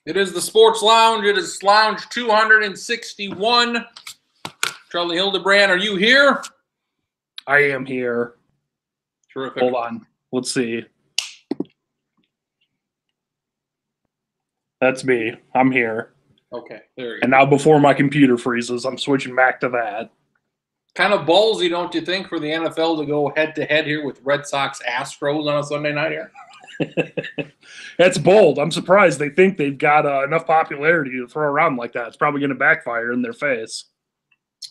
It is the Sports Lounge. It is Lounge 261. Charlie Hildebrand, are you here? I am here. Terrific. Hold on. Let's see. That's me. I'm here. Okay, there you go. And now before my computer freezes, I'm switching back to that. Kind of ballsy, don't you think, for the NFL to go head-to-head here with Red Sox Astros on a Sunday night here? That's bold. I'm surprised they think they've got enough popularity to throw around like that. It's probably going to backfire in their face.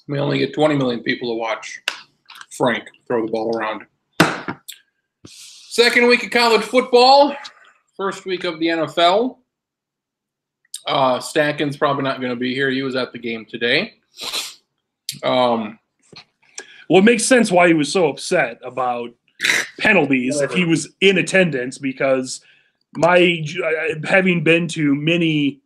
We only get 20 million people to watch Frank throw the ball around. Second week of college football. First week of the NFL. Stacken's probably not going to be here. He was at the game today. Well, it makes sense why he was so upset about penalties if he was in attendance, because having been to many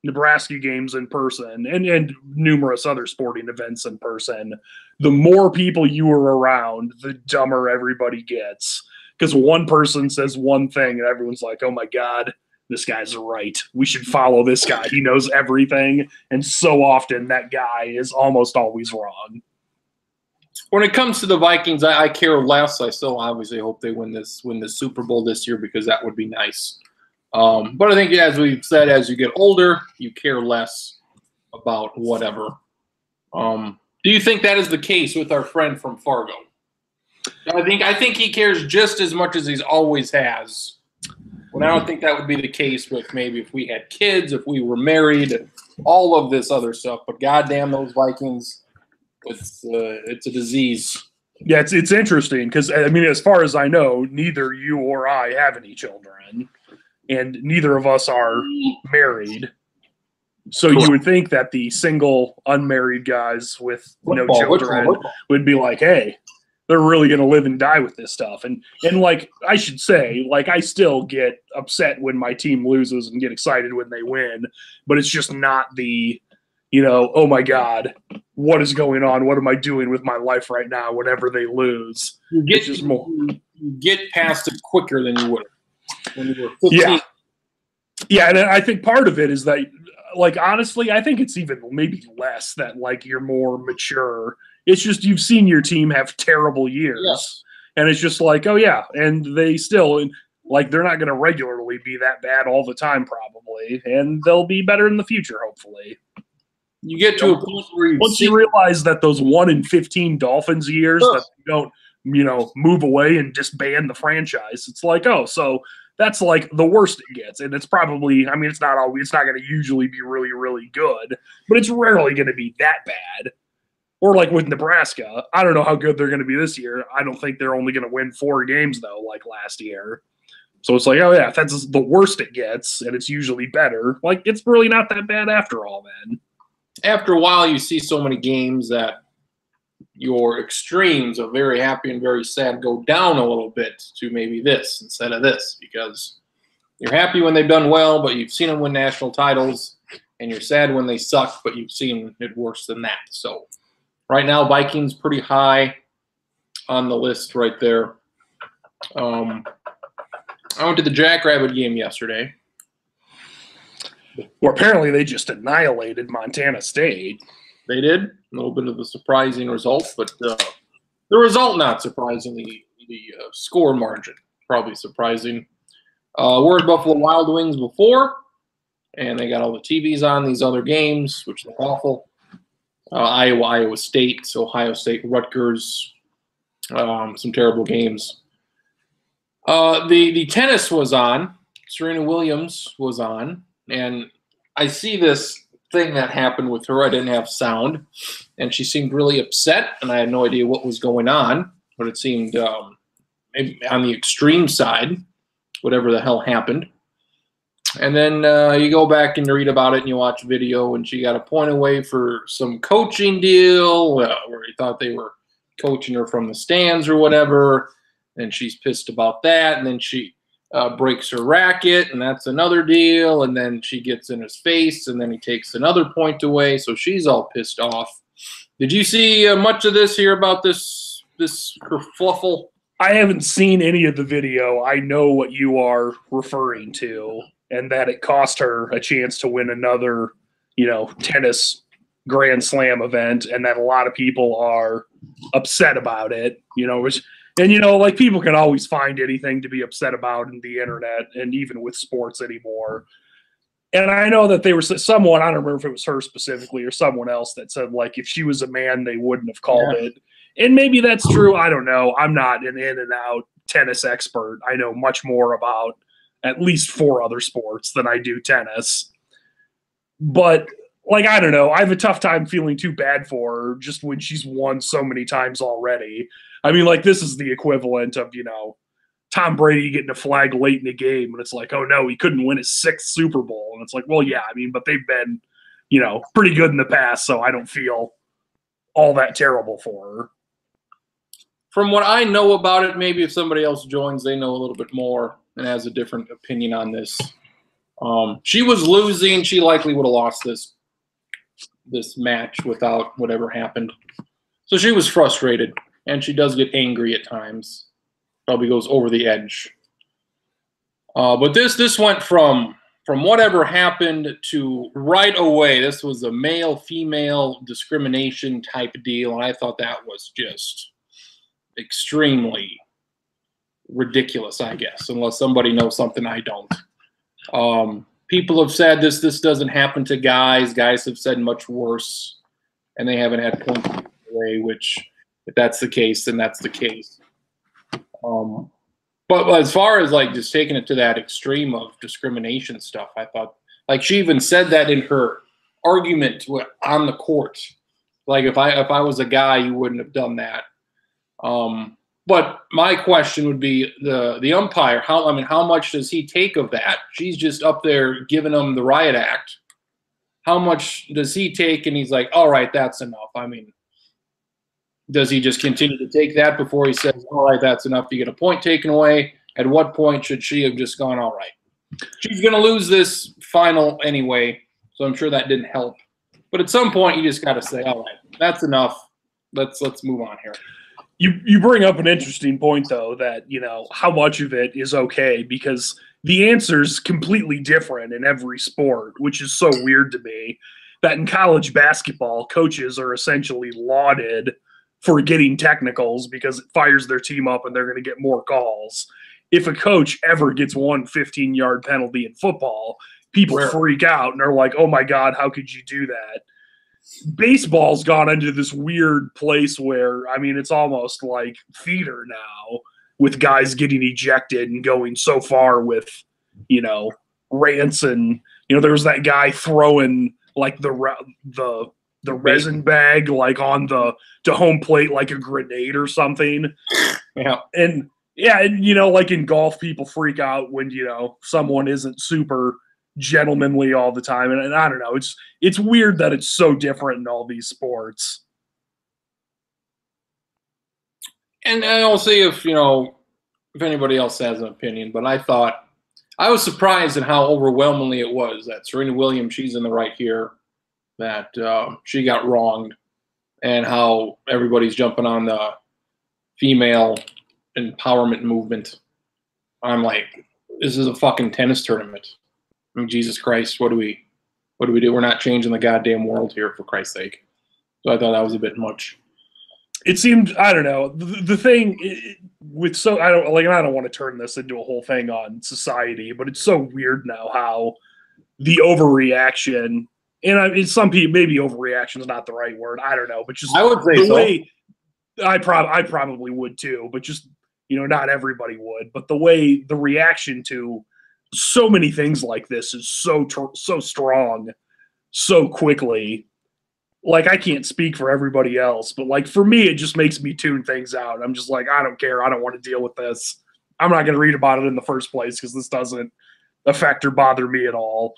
Nebraska games in person and numerous other sporting events in person, the more people you are around, the dumber everybody gets. Because one person says one thing and everyone's like, oh my God, this guy's right. We should follow this guy. He knows everything. And so often that guy is almost always wrong. When it comes to the Vikings, I care less. I still obviously hope they win the Super Bowl this year, because that would be nice. But I think, as we've said, as you get older, you care less about whatever. Do you think that is the case with our friend from Fargo? I think he cares just as much as he's always has. Well, I don't think that would be the case with maybe if we had kids, if we were married, all of this other stuff. But goddamn, those Vikings, it's a disease. Yeah, it's interesting because, I mean, as far as I know, neither you or I have any children, and neither of us are married. So you would think that the single, unmarried guys with no children would be like, hey, they're really going to live and die with this stuff. And like, I should say, like, I still get upset when my team loses and get excited when they win, but it's just not the, oh my God, what is going on? What am I doing with my life right now whenever they lose? You get past it quicker than you would when you were 15. Yeah, and I think part of it is that, like, honestly, I think it's even maybe less that, like, you're more mature. It's just you've seen your team have terrible years. Yeah. And it's just like, oh, yeah, and they still, like, they're not going to regularly be that bad all the time probably, and they'll be better in the future, hopefully. You get to a point where you realize that those 1 in 15 Dolphins years that you don't, move away and disband the franchise, it's like, oh, so that's like the worst it gets. And it's probably, I mean, it's not going to usually be really, really good, but it's rarely going to be that bad. Or like with Nebraska, I don't know how good they're going to be this year. I don't think they're only going to win 4 games, though, like last year. So it's like, oh, yeah, if that's the worst it gets, and it's usually better, like, it's really not that bad after all, then. After a while, you see so many games that your extremes of very happy and very sad go down a little bit to maybe this instead of this, because you're happy when they've done well, but you've seen them win national titles, and you're sad when they suck, but you've seen it worse than that. So right now, Vikings pretty high on the list right there. I went to the Jackrabbit game yesterday. Well, apparently they just annihilated Montana State. They did. A little bit of a surprising result, but the result not surprising. The score margin probably surprising. We're at Buffalo Wild Wings before, and they got all the TVs on these other games, which look awful. Iowa State, Ohio State, Rutgers, some terrible games. The tennis was on. Serena Williams was on, and I see this thing that happened with her. I didn't have sound, and she seemed really upset, and I had no idea what was going on, but it seemed maybe on the extreme side, whatever the hell happened. And then you go back and you read about it and you watch video, and she got a point away for some coaching deal where he thought they were coaching her from the stands or whatever, and she's pissed about that, and then she breaks her racket, and that's another deal, and then she gets in his face, and then he takes another point away, so she's all pissed off. Did you see much of this, hear about this kerfluffle? I haven't seen any of the video. I know what you are referring to, and that it cost her a chance to win another, tennis Grand Slam event, and that a lot of people are upset about it, like people can always find anything to be upset about in the internet and even with sports anymore. And I know that they were someone, I don't remember if it was her specifically or someone else that said, like, if she was a man, they wouldn't have called it. And maybe that's true. I don't know. I'm not an in and out tennis expert. I know much more about at least 4 other sports than I do tennis. But, like, I don't know. I have a tough time feeling too bad for her just when she's won so many times already. I mean, like, this is the equivalent of, Tom Brady getting a flag late in the game, and it's like, oh no, he couldn't win his 6th Super Bowl. And it's like, well, yeah, I mean, but they've been, pretty good in the past, so I don't feel all that terrible for her. From what I know about it, maybe if somebody else joins, they know a little bit more and has a different opinion on this. She was losing. She likely would have lost this match without whatever happened. So she was frustrated, and she does get angry at times. Probably goes over the edge. But this went from whatever happened to right away. This was a male-female discrimination type deal, and I thought that was just extremely ridiculous, I guess, unless somebody knows something I don't. People have said this doesn't happen to guys. Guys have said much worse, and they haven't had points away, which if that's the case, then that's the case. But as far as like just taking it to that extreme of discrimination stuff, I thought, like, she even said that in her argument on the court. Like, if I was a guy, you wouldn't have done that. But my question would be the umpire. How much does he take of that? She's just up there giving him the riot act. How much does he take? And he's like, all right, that's enough. I mean, does he just continue to take that before he says, all right, that's enough, you get a point taken away? At what point should she have just gone, all right? She's going to lose this final anyway, so I'm sure that didn't help. But at some point, you just got to say, all right, that's enough. Let's move on here. You bring up an interesting point, though, that, how much of it is okay, because the answer's completely different in every sport, which is so weird to me, that in college basketball, coaches are essentially lauded for getting technicals because it fires their team up and they're going to get more calls. If a coach ever gets one 15-yard penalty in football, people freak out and are like, oh my God, how could you do that? Baseball's gone into this weird place where, I mean, it's almost like theater now with guys getting ejected and going so far with, rants. And, there was that guy throwing like the resin bag like on the home plate like a grenade or something. Yeah. And like in golf, people freak out when, someone isn't super gentlemanly all the time. And I don't know, it's weird that it's so different in all these sports. And I'll see if anybody else has an opinion, but I was surprised at how overwhelmingly it was that Serena Williams, she's in the right here, that she got wronged, and how everybody's jumping on the female empowerment movement. I'm like, this is a fucking tennis tournament. I mean, Jesus Christ, what do we do? We're not changing the goddamn world here, for Christ's sake. So I thought that was a bit much. It seemed, I don't know, the thing with I don't want to turn this into a whole thing on society, but it's so weird now how the overreaction, and some people, maybe overreaction is not the right word, I don't know, but just I would say the way I probably would too, but just, not everybody would, but the way the reaction to so many things like this is so strong, so quickly. Like, I can't speak for everybody else, but like for me, it just makes me tune things out. I'm just like, I don't care. I don't want to deal with this. I'm not going to read about it in the first place because this doesn't affect or bother me at all.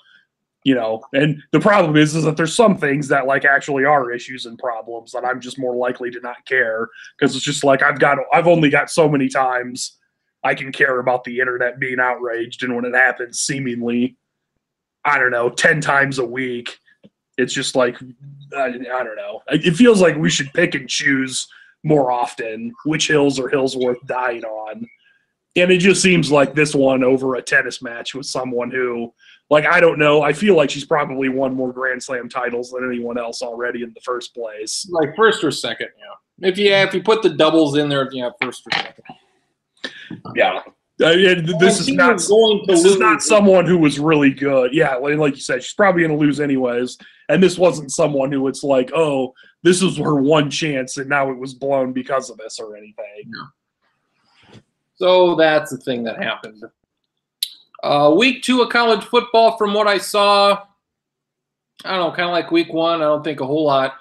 And the problem is that there's some things that like actually are issues and problems that I'm just more likely to not care, because it's just like I've only got so many times I can care about the internet being outraged, and when it happens seemingly, I don't know, 10 times a week, it's just like, I don't know. It feels like we should pick and choose more often which hills are hills worth dying on. And it just seems like this one over a tennis match with someone who, like, I don't know. I feel like she's probably won more Grand Slam titles than anyone else already in the first place. Like first or second, yeah. If you put the doubles in there, yeah, first or second. Yeah. This is not someone who was really good. Yeah, like you said, she's probably going to lose anyways. And this wasn't someone who it's like, oh, this was her one chance and now it was blown because of this or anything. Yeah. So that's the thing that happened. Week 2 of college football, from what I saw, I don't know, kind of like week 1. I don't think a whole lot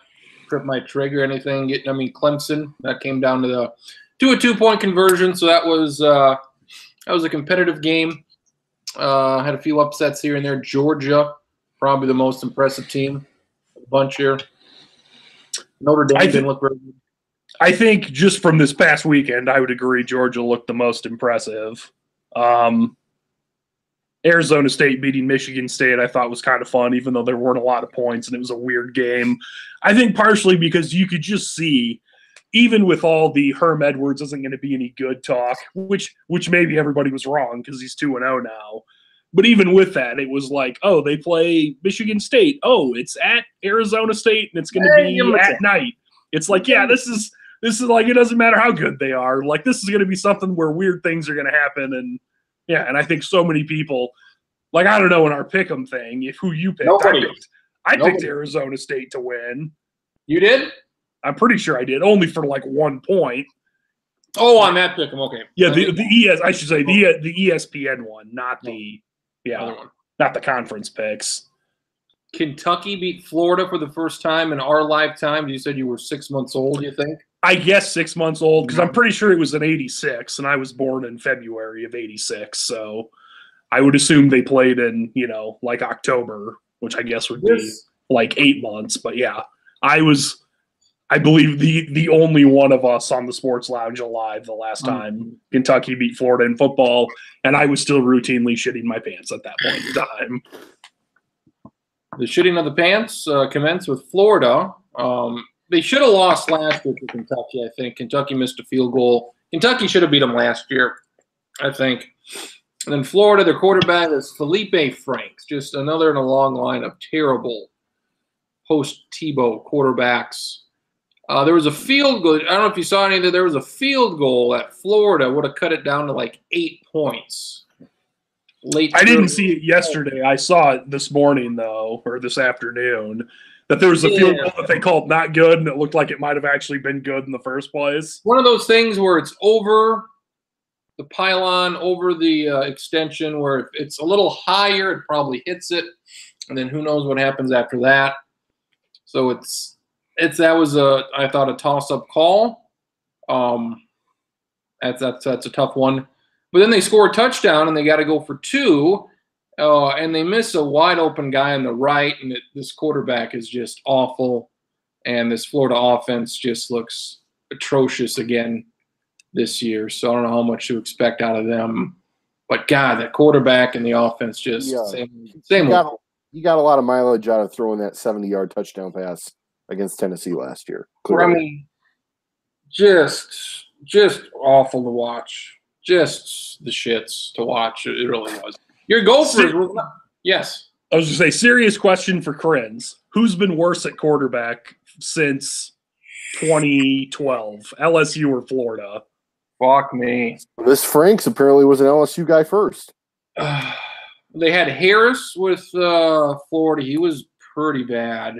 tripped my trigger or anything. Clemson, that came down to a 2-point conversion, so that was a competitive game. Had a few upsets here and there. Georgia, probably the most impressive team of the bunch here. Notre Dame didn't look very good. I think just from this past weekend, I would agree Georgia looked the most impressive. Arizona State beating Michigan State I thought was kind of fun, even though there weren't a lot of points and it was a weird game. I think partially because you could just see, even with all the Herm Edwards isn't going to be any good talk, which maybe everybody was wrong because he's 2-0 now. But even with that, it was like, oh, they play Michigan State. Oh, it's at Arizona State and it's going to be at night. It's like, yeah, this is like, it doesn't matter how good they are. Like, this is going to be something where weird things are going to happen. And yeah, and I think so many people, like, I don't know, in our pick'em thing, if who you picked, I picked Arizona State to win. You did? I'm pretty sure I did, only for like 1 point. Oh, on that pick'em, okay. Yeah, the ESPN one, not the other one, not the conference picks. Kentucky beat Florida for the first time in our lifetime. You said you were 6 months old, you think? I guess 6 months old, because I'm pretty sure it was in 86, and I was born in February of 86, so I would assume they played in, like October, which I guess would be like 8 months. But yeah, I believe, the only one of us on the Sports Lounge alive the last time Kentucky beat Florida in football, and I was still routinely shitting my pants at that point in time. The shitting of the pants commenced with Florida. They should have lost last year to Kentucky, I think. Kentucky missed a field goal. Kentucky should have beat them last year, I think. And then Florida, their quarterback is Felipe Franks, just another in a long line of terrible post-Tebow quarterbacks. There was a field goal. I don't know if you saw any of that. There was a field goal that Florida would have cut it down to like 8 points. I didn't see it yesterday. I saw it this morning, though, or this afternoon, that there was a field goal that they called not good, and it looked like it might have actually been good in the first place. One of those things where it's over the pylon, over the extension, where if it's a little higher, it probably hits it, and then who knows what happens after that. So that was I thought a toss-up call. That's a tough one. But then they score a touchdown, and they got to go for 2, and they miss a wide-open guy on the right, and this quarterback is just awful, and this Florida offense just looks atrocious again this year. So I don't know how much to expect out of them. But, God, that quarterback and the offense just same one. You got a lot of mileage out of throwing that 70-yard touchdown pass against Tennessee last year. Clearly. I mean, just awful to watch. Just the shits to watch. It really was. Your Gophers. Yes. I was going to say, serious question for Krins. Who's been worse at quarterback since 2012? LSU or Florida? Fuck me. This Franks apparently was an LSU guy first. They had Harris with Florida. He was pretty bad.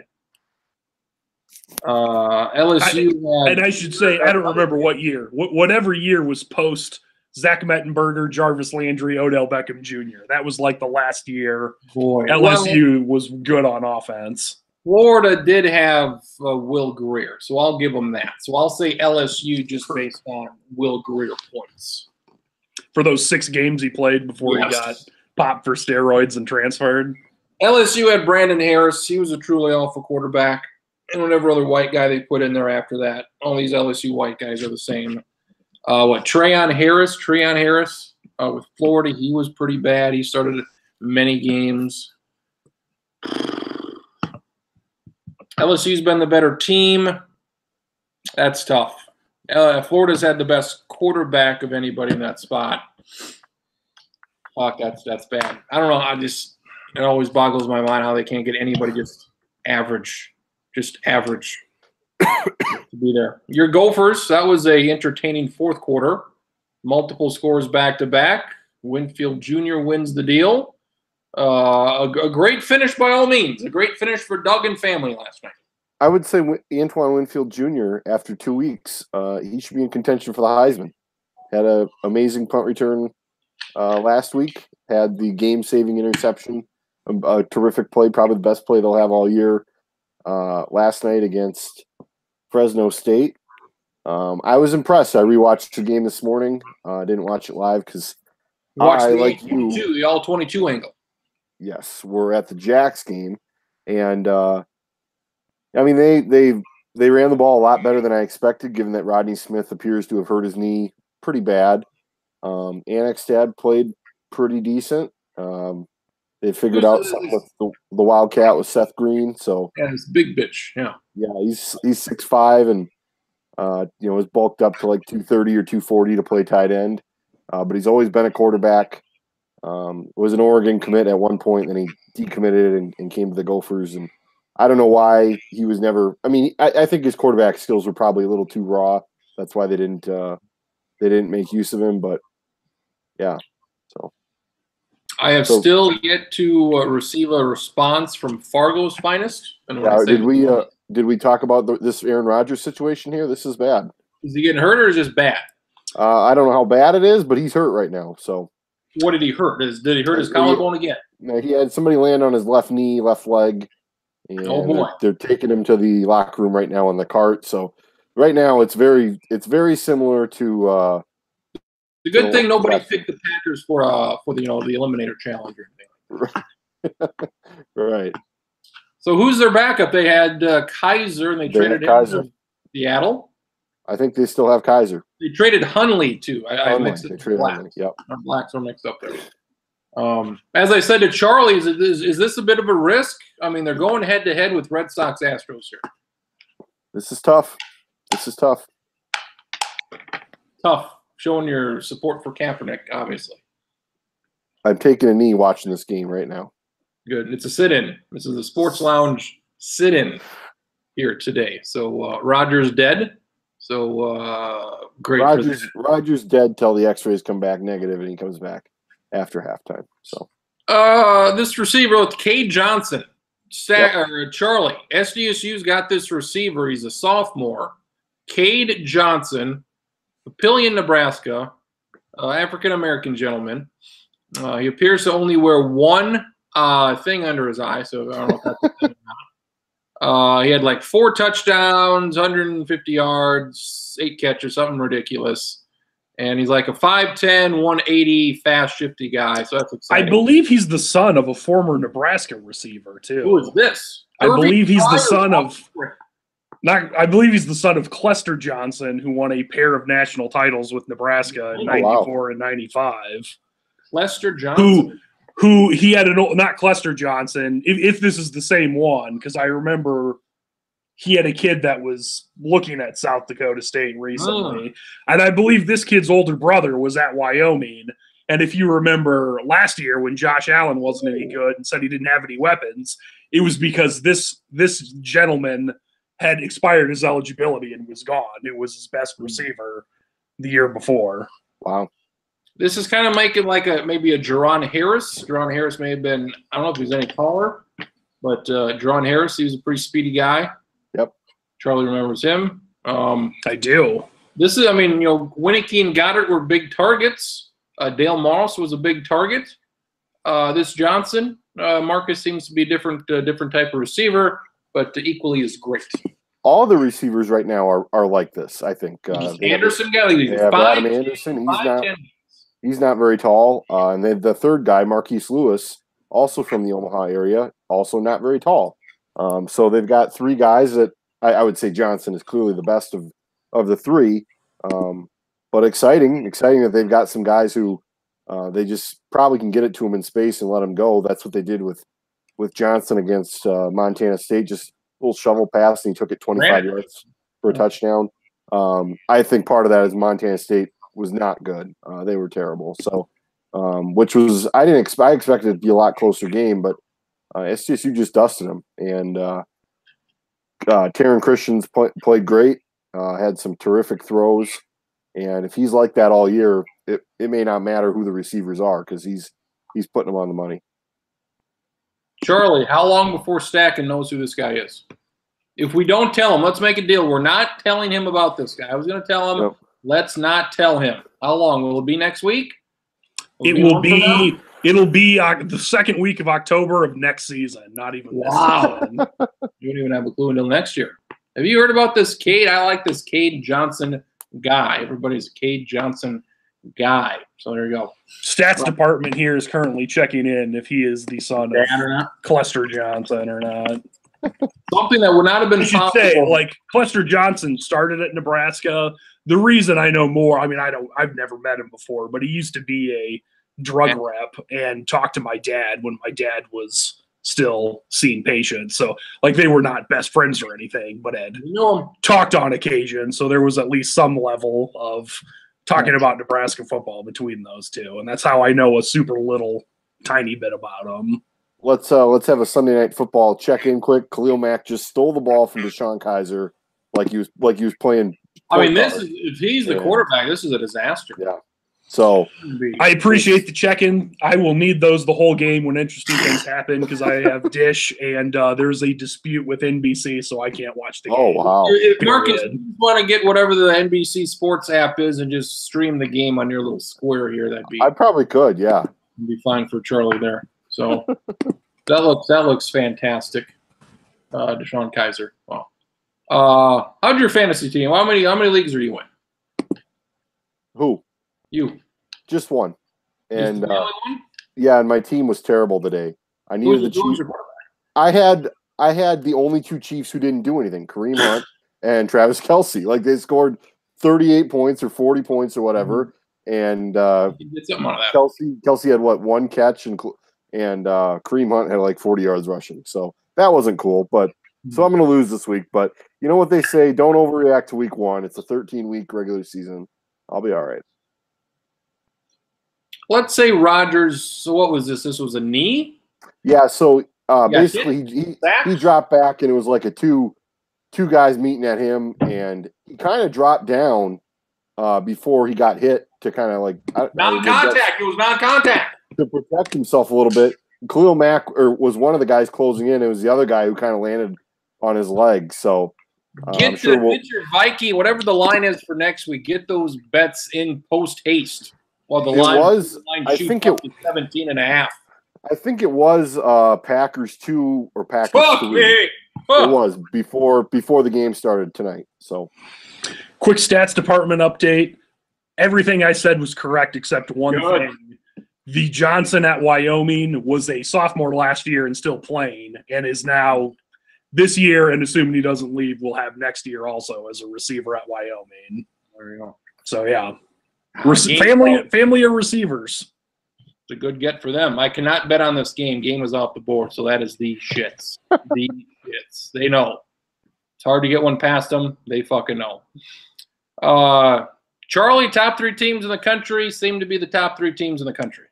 LSU and I should say, I don't remember what year. Whatever year was post Zach Mettenberger, Jarvis Landry, Odell Beckham Jr. That was like the last year LSU was good on offense. Florida did have Will Greer, so I'll give them that. So I'll say LSU just based on Will Greer points. For those 6 games he played before he got popped for steroids and transferred. LSU had Brandon Harris. He was a truly awful quarterback. And whatever other white guy they put in there after that, all these LSU white guys are the same. Treon Harris with Florida, he was pretty bad. He started many games. LSU's been the better team. That's tough. Florida's had the best quarterback of anybody in that spot. Fuck, that's bad. I don't know. It always boggles my mind how they can't get anybody just average to be there. Your Gophers, that was a entertaining fourth quarter. Multiple scores back to back. Winfield Jr. wins the deal. A great finish by all means. A great finish for Doug and family last night. I would say Antoine Winfield Jr. after 2 weeks, he should be in contention for the Heisman. Had an amazing punt return last week. Had the game-saving interception. A terrific play, probably the best play they'll have all year. Last night against Fresno State. I was impressed. I rewatched the game this morning. I didn't watch it live because I, like you, the all-22 angle. Yes, we're at the Jacks game, and I mean they ran the ball a lot better than I expected, given that Rodney Smith appears to have hurt his knee pretty bad. Annexstad played pretty decent. They figured out something with the Wildcat with Seth Green. So yeah, it's big bitch. Yeah, he's 6'5" and was bulked up to like 230 or 240 to play tight end. But he's always been a quarterback. Was an Oregon commit at one point, then he decommitted and came to the Gophers. And I don't know why he was never. I mean, I think his quarterback skills were probably a little too raw. That's why they didn't make use of him. But yeah, so I have still yet to receive a response from Fargo's finest. And did we talk about this Aaron Rodgers situation here? This is bad. Is he getting hurt or is it just bad? I don't know how bad it is, but he's hurt right now. So what did he hurt? Did he hurt his collarbone again? No, he had somebody land on his left knee, left leg. And oh boy! They're taking him to the locker room right now in the cart. So right now it's very similar to. It's a good thing nobody picked the Packers for the Eliminator Challenge or anything. Right. So who's their backup? They had Kaiser, and they traded him to Seattle. I think they still have Kaiser. They traded Hunley too. I mixed it. Hunley. Yep. Our blacks are mixed up there. As I said to Charlie, is this a bit of a risk? I mean, they're going head to head with Red Sox Astros here. This is tough. Tough. Showing your support for Kaepernick, obviously. I'm taking a knee watching this game right now. Good. It's a sit-in. This is a Sports Lounge sit-in here today. So Rodgers dead. So great. Rodgers dead till the X-rays come back negative, and he comes back after halftime. So this receiver with Cade Johnson, Charlie. SDSU's got this receiver. He's a sophomore. Cade Johnson, Papillion, Nebraska, African-American gentleman. He appears to only wear one thing under his eye, so I don't know if that's a thing or not. He had like 4 touchdowns, 150 yards, 8 catches, something ridiculous. And he's like a 5'10", 180, fast, shifty guy, so that's exciting. I believe he's the son of a former Nebraska receiver, too. Who is this? I believe he's the son of Clester Johnson, who won a pair of national titles with Nebraska in 94 and 95. Clester Johnson? Who he had not Clester Johnson, if this is the same one, because I remember he had a kid that was looking at South Dakota State recently. And I believe this kid's older brother was at Wyoming. And if you remember last year when Josh Allen wasn't any good and said he didn't have any weapons, it was because this gentleman had expired his eligibility and was gone. It was his best receiver the year before. Wow. This is kind of making like maybe a Jerron Harris. Jerron Harris may have been, I don't know if he was any taller, but Jerron Harris, he was a pretty speedy guy. Yep. Charlie remembers him. I do. This is, Winicky and Goddard were big targets. Dale Moss was a big target. This Johnson, Marcus seems to be a different type of receiver, but equally as great. All the receivers right now are like this, I think. Anderson got Adam Anderson. He's not very tall. And then the third guy, Marquise Lewis, also from the Omaha area, also not very tall. So they've got 3 guys that I would say Johnson is clearly the best of the 3. But exciting that they've got some guys who they just probably can get it to him in space and let him go. That's what they did with Johnson against Montana State. Just a little shovel pass, and he took it 25 yards for a touchdown. I think part of that is Montana State was not good. They were terrible. So, which was I expected it to be a lot closer game, but SDSU just dusted them. And Taron Christians played great. Had some terrific throws. And if he's like that all year, it may not matter who the receivers are because he's putting them on the money. Charlie, how long before Stacken knows who this guy is? If we don't tell him, let's make a deal. We're not telling him about this guy. I was going to tell him, Nope. Let's not tell him. How long? Will it be next week? It'll be the second week of October of next season, not even this season. You don't even have a clue until next year. Have you heard about this Cade? I like this Cade Johnson guy. Everybody's a Cade Johnson guy. So there you go. Stats department here is currently checking in if he is the son of Clester Johnson or not. Something that would not have been I should possible. say, like, Clester Johnson started at Nebraska. The reason I know more, I mean, I've never met him before, but he used to be a drug rep and talked to my dad when my dad was still seeing patients. So, like, they were not best friends or anything, but had talked on occasion. So there was at least some level of talking about Nebraska football between those two. And that's how I know a super little tiny bit about them. Let's have a Sunday Night Football check-in quick. Khalil Mack just stole the ball from Deshaun Kaiser like he was playing. I mean, if he's the quarterback, this is a disaster. Yeah. So I appreciate the check-in. I will need those the whole game when interesting things happen because I have Dish and there's a dispute with NBC, so I can't watch the game. Oh, wow. If Marcus, you want to get whatever the NBC Sports app is and just stream the game on your little square here, I probably could, yeah. Be fine for Charlie there. So that looks fantastic. Deshaun Kaiser. Wow. How'd your fantasy team? How many leagues are you in? Who? You. Just one. And the only one? Yeah, and my team was terrible today. I needed the Chiefs. I had the only two Chiefs who didn't do anything, Kareem Hunt and Travis Kelce. Like they scored 38 points or 40 points or whatever. And did something out of that. Kelce had one catch and Kareem Hunt had like 40 yards rushing. So that wasn't cool. But so I'm going to lose this week. But you know what they say? Don't overreact to week one. It's a 13-week regular season. I'll be all right. Let's say Rodgers. So what was this? This was a knee? Yeah. So basically, he dropped back, and it was like two guys meeting at him, and he kind of dropped down before he got hit to kind of like non-contact. It was non-contact to protect himself a little bit. Khalil Mack was one of the guys closing in. It was the other guy who kind of landed on his leg. So get your Viking, whatever the line is for next week. Get those bets in post haste. Well, the line was. I think it was 17.5. I think it was Packers 2 or Packers 3. It was before the game started tonight. So, quick stats department update. Everything I said was correct except one thing. The Johnson at Wyoming was a sophomore last year and still playing, and is now this year, and assuming he doesn't leave, will have next year also as a receiver at Wyoming. There you go. So yeah, family of receivers. It's a good get for them. I cannot bet on this game. Game is off the board, so that is the shits. The shits. They know. It's hard to get one past them. They fucking know. Charlie, top 3 teams in the country seem to be the top 3 teams in the country.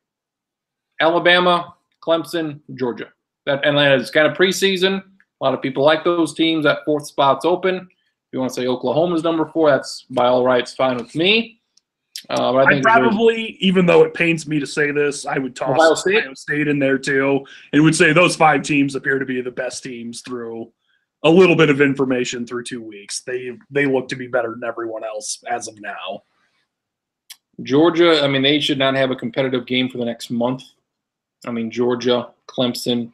Alabama, Clemson, Georgia. That is kind of preseason. A lot of people like those teams. That 4th spot's open. If you want to say Oklahoma's number 4, that's by all rights fine with me. But I think probably, even though it pains me to say this, I would toss Ohio State in there too, and would say those 5 teams appear to be the best teams through a little bit of information through 2 weeks. They look to be better than everyone else as of now. Georgia, I mean, they should not have a competitive game for the next month. I mean, Georgia, Clemson.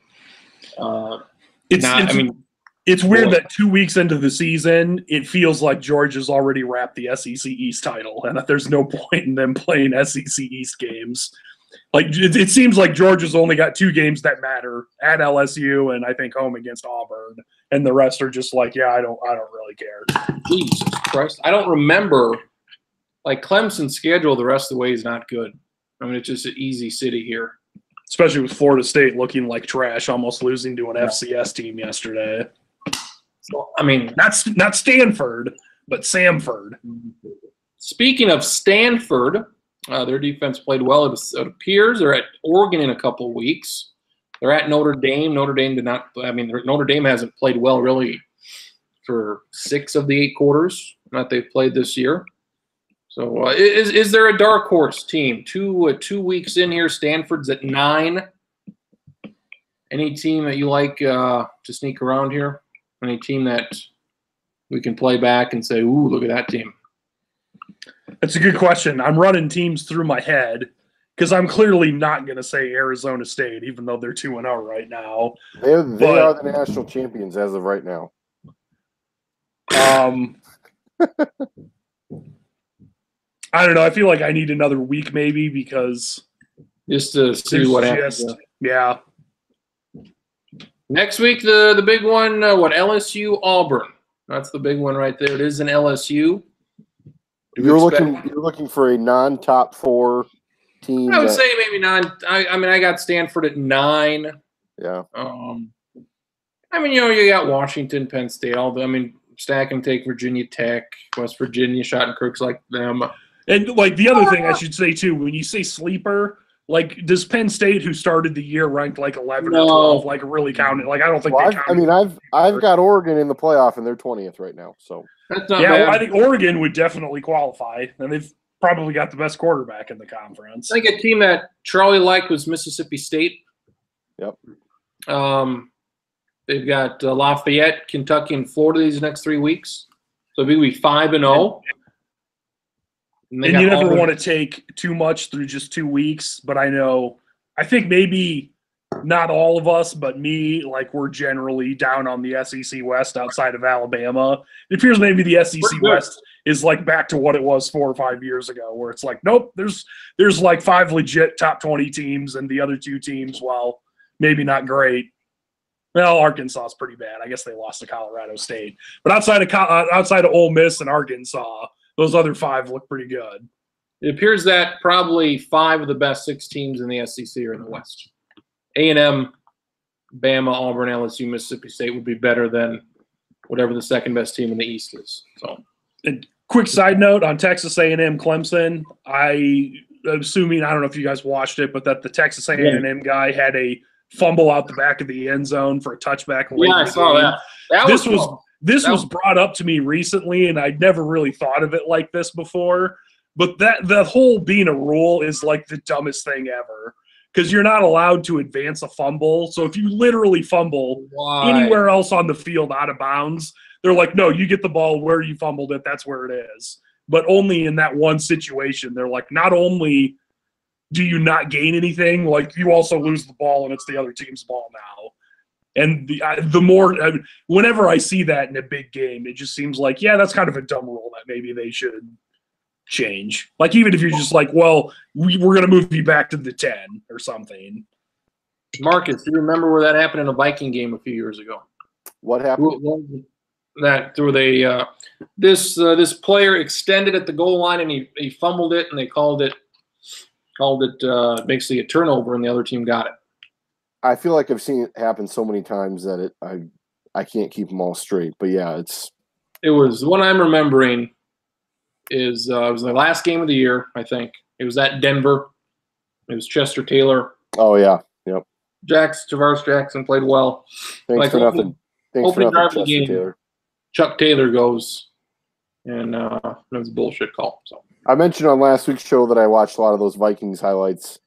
It's weird that 2 weeks into the season, it feels like Georgia's already wrapped the SEC East title, and that there's no point in them playing SEC East games. Like it seems like Georgia's only got 2 games that matter at LSU and I think home against Auburn, and the rest are just like, yeah, I don't really care. Jesus Christ, I don't remember. Like Clemson's schedule, the rest of the way is not good. I mean, it's just an easy city here. Especially with Florida State looking like trash, almost losing to an FCS team yesterday. So, I mean, not Stanford, but Samford. Speaking of Stanford, their defense played well. It appears they're at Oregon in a couple weeks. They're at Notre Dame. Notre Dame did not. I mean, Notre Dame hasn't played well really for 6 of the 8 quarters that they've played this year. So, is there a dark horse team? 2 weeks in here, Stanford's at 9. Any team that you like to sneak around here? Any team that we can play back and say, "Ooh, look at that team"? That's a good question. I'm running teams through my head because I'm clearly not going to say Arizona State, even though they're 2-0 right now. They are the national champions as of right now. I don't know. I feel like I need another week maybe because just to see what happens. Yeah. Next week, the big one, LSU Auburn. That's the big one right there. It is an LSU. You're looking for a non-top 4 team. I would say maybe non. I got Stanford at 9. Yeah. You got Washington, Penn State. Stack and take Virginia Tech, West Virginia, Schottenkirk's like them. And the other thing I should say too, when you say sleeper, does Penn State, who started the year ranked 11 or 12, really count it? I don't think they count. I've got Oregon in the playoff, and they're 20th right now. So that's not bad. Well, I think Oregon would definitely qualify, and they've probably got the best quarterback in the conference. I think a team that Charlie liked was Mississippi State. Yep. They've got Lafayette, Kentucky, and Florida these next 3 weeks. So it'll be 5-0. And you never want to take too much through just 2 weeks, but I think maybe not all of us, but me, we're generally down on the SEC West outside of Alabama. It appears maybe the SEC West is back to what it was 4 or 5 years ago, where it's nope, there's 5 legit top 20 teams, and the other 2 teams, well, maybe not great. Well, Arkansas is pretty bad. I guess they lost to Colorado State, but outside of Ole Miss and Arkansas, those other 5 look pretty good. It appears that probably 5 of the best 6 teams in the SEC are in the West. A&M, Bama, Auburn, LSU, Mississippi State would be better than whatever the second best team in the East is. So, and quick side note on Texas A&M Clemson, I'm assuming, I don't know if you guys watched it, but that the Texas A&M guy had a fumble out the back of the end zone for a touchback. Yeah, I saw that. This was brought up to me recently, and I'd never really thought of it like this before. But that whole being a rule is the dumbest thing ever, because you're not allowed to advance a fumble. So if you literally fumble anywhere else on the field out of bounds, they're like, no, you get the ball where you fumbled it. That's where it is. But only in that one situation, they're like, not only do you not gain anything, you also lose the ball, and it's the other team's ball now. And whenever I see that in a big game, it just seems that's kind of a dumb rule that maybe they should change. Even if you're just well, we're going to move you back to the 10 or something. Marcus, do you remember where that happened in a Viking game a few years ago? What happened? That through this player extended at the goal line, and he fumbled it, and they called it basically a turnover, and the other team got it. I feel like I've seen it happen so many times that I can't keep them all straight. But yeah, it was one I'm remembering is it was the last game of the year, I think. It was at Denver. It was Chester Taylor. Oh yeah, yep. Tavares Jackson played well. Thanks for nothing. Chester Taylor. Chuck Taylor goes, and it was a bullshit call. So I mentioned on last week's show that I watched a lot of those Vikings highlights.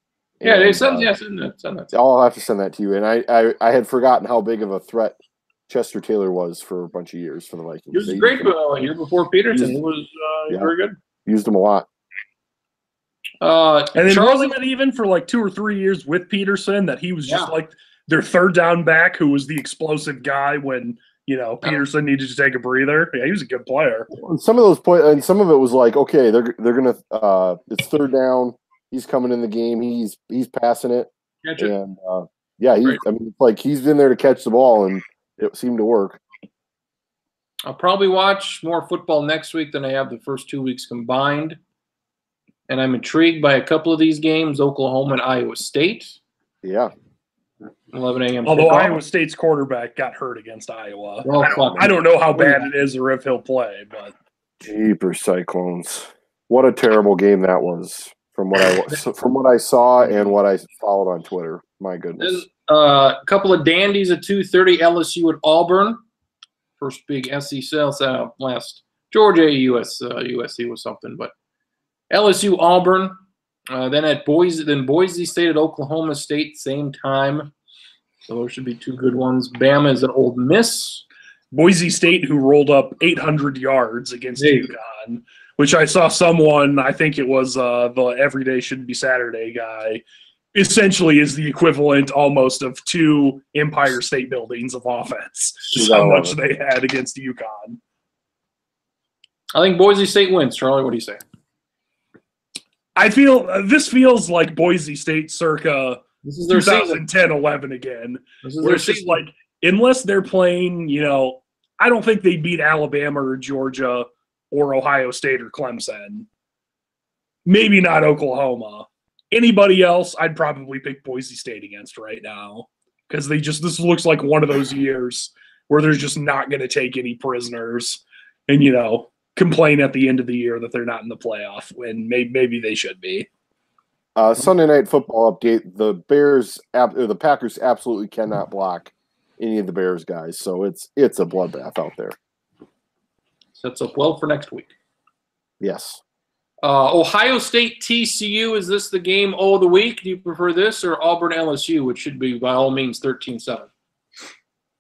Yeah, they send that. I'll have to send that to you. And I had forgotten how big of a threat Chester Taylor was for a bunch of years for the Vikings. He was great a year before Peterson. He was very good. Used him a lot. And then wasn't it even for 2 or 3 years with Peterson that he was just their third down back who was the explosive guy when Peterson needed to take a breather? Yeah, he was a good player. And some of those and some of it was okay, they're gonna it's third down. He's coming in the game. He's passing it, and he's been there to catch the ball, and it seemed to work. I'll probably watch more football next week than I have the first 2 weeks combined, and I'm intrigued by a couple of these games: Oklahoma and Iowa State. Yeah, 11 a.m. Although Iowa State's quarterback got hurt against Iowa, I don't know how bad it is or if he'll play, but Jeepers Cyclones. What a terrible game that was from what I saw and what I followed on Twitter. My goodness. A couple of dandies at 2:30. LSU at Auburn. First big SEC sales last Georgia USC was something, but LSU Auburn. Then at Boise State at Oklahoma State, same time. So those should be two good ones. Bama is at Ole Miss. Boise State, who rolled up 800 yards against UConn, which I saw someone, I think it was the Everyday Should Be Saturday guy, essentially is the equivalent almost of 2 Empire State Buildings of offense. Just how much they had against UConn. I think Boise State wins. Charlie, what do you say? I feel this feels like Boise State circa this is their 2010-11 again. This is their season. Like, unless they're playing, I don't think they beat Alabama or Georgia or Ohio State or Clemson. Maybe not Oklahoma. Anybody else, I'd probably pick Boise State against right now because this looks like one of those years where they're just not going to take any prisoners and, complain at the end of the year that they're not in the playoff when maybe they should be. Sunday Night Football update: the Packers absolutely cannot block any of the Bears guys, so it's a bloodbath out there. Sets up well for next week. Yes. Ohio State TCU, is this the game of the week? Do you prefer this or Auburn LSU, which should be by all means 13-7?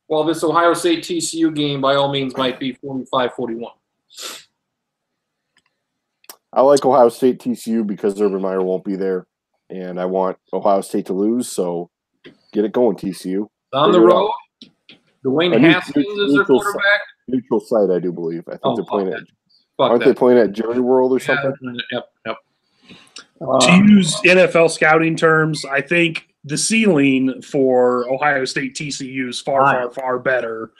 Well, this Ohio State TCU game by all means might be 45-41. I like Ohio State TCU because Urban Meyer won't be there, and I want Ohio State to lose, so get it going, TCU. On the road, Dwayne Haskins is their quarterback. Neutral site, I do believe. I think they're playing at Aren't they playing at Jerry World or something? Yep. To use NFL scouting terms, I think the ceiling for Ohio State TCU is far better.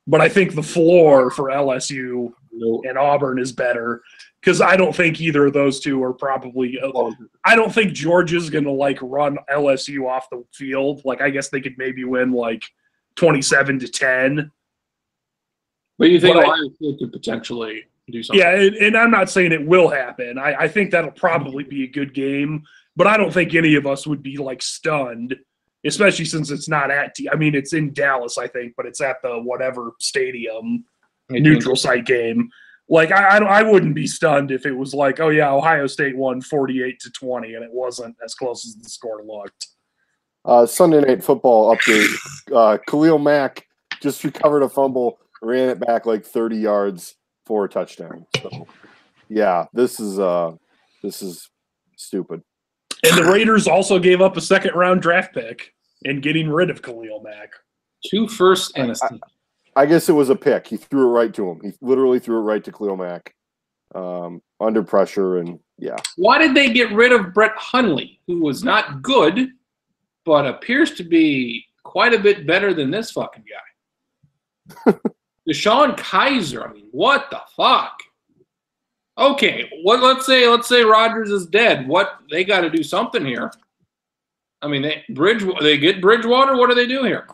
But I think the floor for LSU and Auburn is better because I don't think either of those two are probably – I don't think Georgia's going to, run LSU off the field. I guess they could maybe win, 27-10. But you think Ohio State could potentially – do something. Yeah, and I'm not saying it will happen. I think that'll probably be a good game, but I don't think any of us would be stunned, especially since it's not it's in Dallas, I think, but it's at the whatever stadium neutral site game. I wouldn't be stunned if it was Ohio State won 48-20, and it wasn't as close as the score looked. Sunday Night Football update: Khalil Mack just recovered a fumble, ran it back 30 yards. For a touchdown. So, yeah, this is stupid. And the Raiders also gave up a second-round draft pick in getting rid of Khalil Mack. 2 firsts and a second. I guess it was a pick. He threw it right to him. He literally threw it right to Khalil Mack under pressure, and yeah. Why did they get rid of Brett Hundley, who was not good, but appears to be quite a bit better than this fucking guy? DeShone Kizer, what the fuck? Okay, let's say Rodgers is dead. What they got to do something here. They get Bridgewater. What do they do here?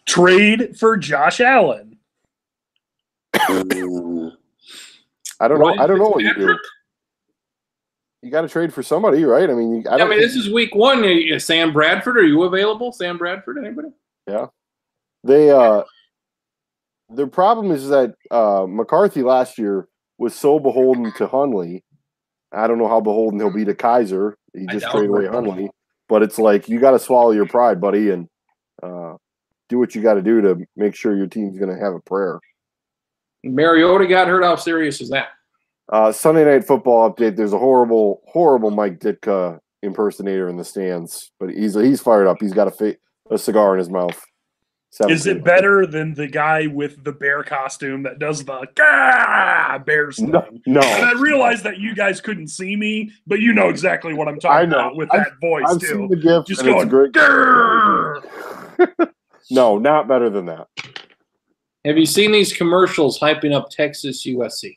Trade for Josh Allen. I don't know what you do. You got to trade for somebody, right? This is week 1. Sam Bradford, are you available? Sam Bradford, anybody? Yeah. Their problem is that McCarthy last year was so beholden to Hundley. I don't know how beholden he'll be to Kizer. He just traded away Hundley. But it's you got to swallow your pride, buddy, and do what you got to do to make sure your team's going to have a prayer. Mariota got hurt. How serious is that? Sunday Night Football update. There's a horrible Mike Ditka impersonator in the stands, but he's fired up. He's got a cigar in his mouth. Is it better than the guy with the bear costume that does the bears thing? No. And I realized that you guys couldn't see me, but you know exactly what I'm talking about with that voice I've too. Seen the gift, just going, No, not better than that. Have you seen these commercials hyping up Texas USC?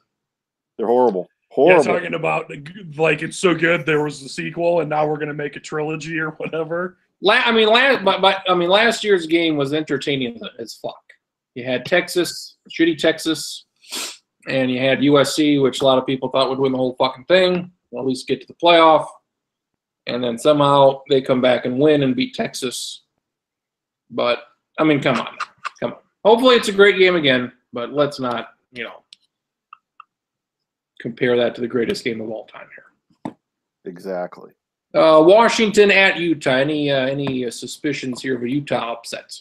They're horrible. Yeah, talking about it's so good there was a sequel and now we're going to make a trilogy or whatever. Last year's game was entertaining as fuck. You had shitty Texas, and you had USC, which a lot of people thought would win the whole fucking thing. at least get to the playoff, and then somehow they come back and win and beat Texas. But, I mean, come on. Hopefully it's a great game again, but let's not, compare that to the greatest game of all time here. Exactly. Washington at Utah. Any suspicions here of a Utah upset?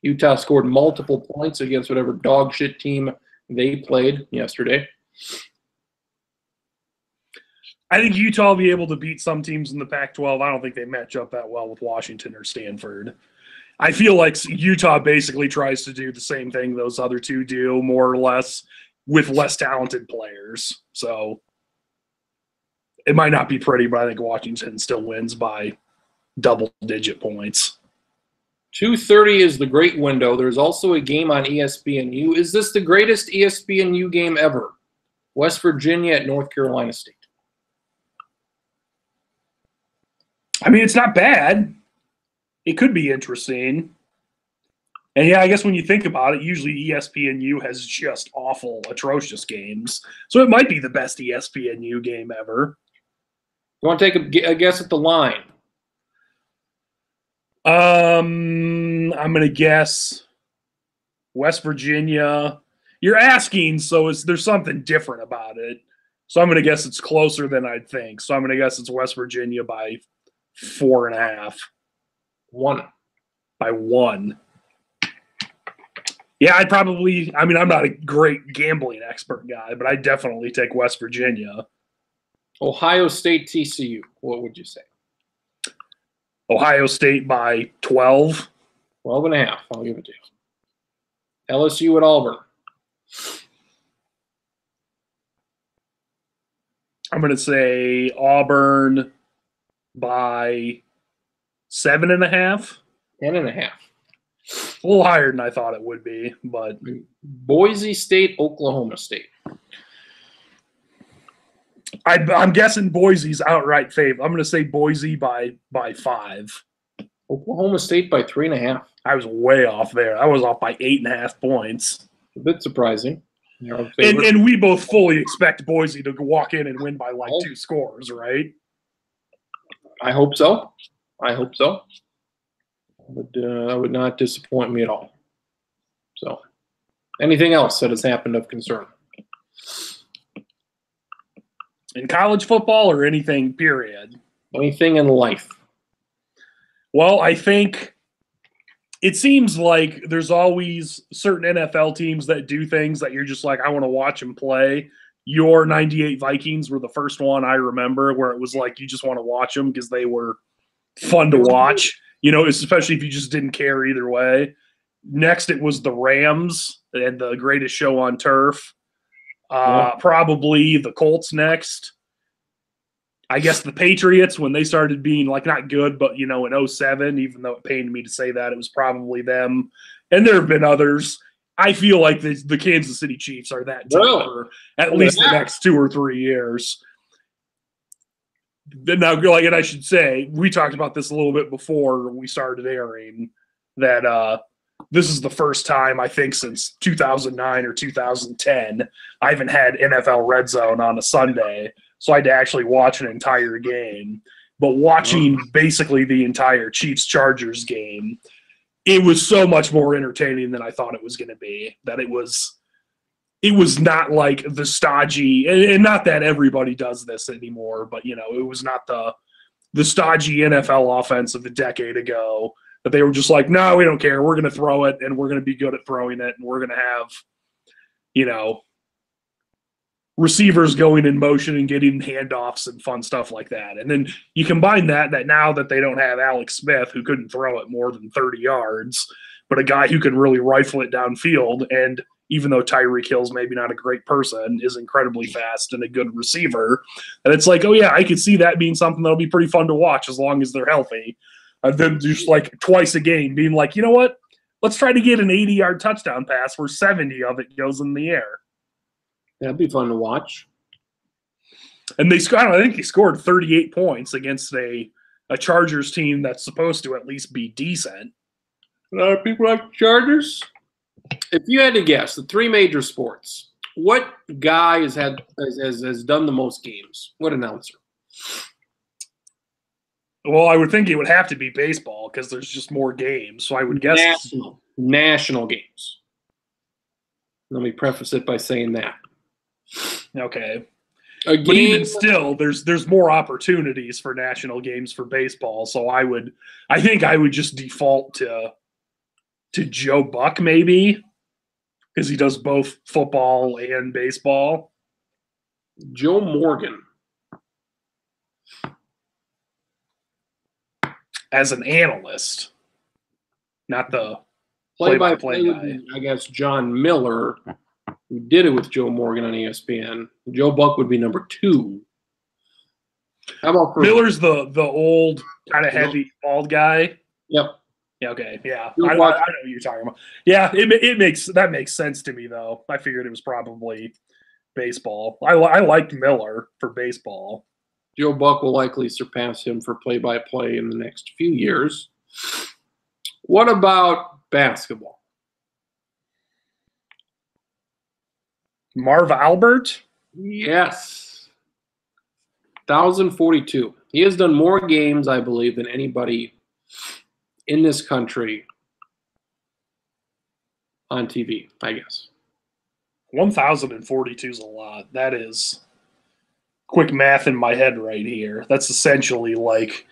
Utah scored multiple points against whatever dog shit team they played yesterday. I think Utah will be able to beat some teams in the Pac-12. I don't think they match up that well with Washington or Stanford. I feel like Utah basically tries to do the same thing those other two do, more or less, with less talented players. So it might not be pretty, but I think Washington still wins by double-digit points. 2:30 is the great window. There's also a game on ESPNU. Is this the greatest ESPNU game ever? West Virginia at North Carolina State. I mean, it's not bad. It could be interesting. And yeah, I guess when you think about it, usually ESPNU has just awful, atrocious games. So it might be the best ESPNU game ever. You want to take a guess at the line? I'm going to guess West Virginia. You're asking, so there's something different about it. So I'm going to guess it's closer than I'd think. So I'm going to guess it's West Virginia by 4.5. 1. By 1. Yeah, I'm not a great gambling expert guy, but I'd definitely take West Virginia. Ohio State, TCU. What would you say? Ohio State by 12. 12.5. I'll give it to you. LSU at Auburn. I'm going to say Auburn by 7.5. 10.5. A little higher than I thought it would be, but Boise State, Oklahoma State. I'm guessing Boise's outright fave. I'm going to say Boise by 5. Oklahoma State by 3.5. I was way off there. I was off by 8.5 points. A bit surprising. And we both fully expect Boise to walk in and win by 2 scores, right? I hope so. That would not disappoint me at all. So, anything else that has happened of concern? In college football or anything, period? Anything in life? Well, I think it seems like there's always certain NFL teams that do things that you're just like, I want to watch them play. Your 98 Vikings were the first one I remember where it was like you just want to watch them because they were fun to watch. Especially if you just didn't care either way. Next, it was the Rams and the greatest show on turf. Probably the Colts next. I guess the Patriots when they started being not good, but in 2007, even though it pained me to say that, it was probably them. And there have been others. I feel like the Kansas City Chiefs are that team for at least the next 2 or 3 years. Now, and I should say, we talked about this a little bit before we started airing, that this is the first time, I think, since 2009 or 2010, I haven't had NFL Red Zone on a Sunday, so I had to actually watch an entire game. But watching basically the entire Chiefs-Chargers game, it was so much more entertaining than I thought it was going to be, that it was not like the stodgy, and not that everybody does this anymore, but, it was not the stodgy NFL offense of a decade ago that they were just like, no, we don't care. We're going to throw it, and we're going to be good at throwing it, and we're going to have, receivers going in motion and getting handoffs and fun stuff like that. And then you combine that now that they don't have Alex Smith, who couldn't throw it more than 30 yards, but a guy who can really rifle it downfield, and even though Tyreek Hill's maybe not a great person, is incredibly fast and a good receiver. And it's like, oh yeah, I could see that being something that'll be pretty fun to watch as long as they're healthy. And then just twice a game being like, you know what? Let's try to get an 80-yard touchdown pass where 70 of it goes in the air. That'd be fun to watch. And I think they scored 38 points against a Chargers team that's supposed to at least be decent. A lot of people like Chargers. If you had to guess, the 3 major sports, what guy has done the most games? What announcer? Well, I would think it would have to be baseball because there's just more games. So I would guess national games. Let me preface it by saying that. Okay. But even still, there's more opportunities for national games for baseball. So I think I would just default to Joe Buck maybe, because he does both football and baseball. Joe Morgan. As an analyst, not the play-by-play guy. I guess John Miller, who did it with Joe Morgan on ESPN. Joe Buck would be number 2. How about Miller's the old kind of heavy bald guy? Yep. Yeah. Okay. Yeah. I know what you're talking about. Yeah. That makes sense to me though. I figured it was probably baseball. I liked Miller for baseball. Joe Buck will likely surpass him for play-by-play in the next few years. What about basketball? Marv Albert? Yes. 1,042. He has done more games, I believe, than anybody in this country on TV, I guess. 1,042 is a lot. That is quick math in my head right here. That's essentially like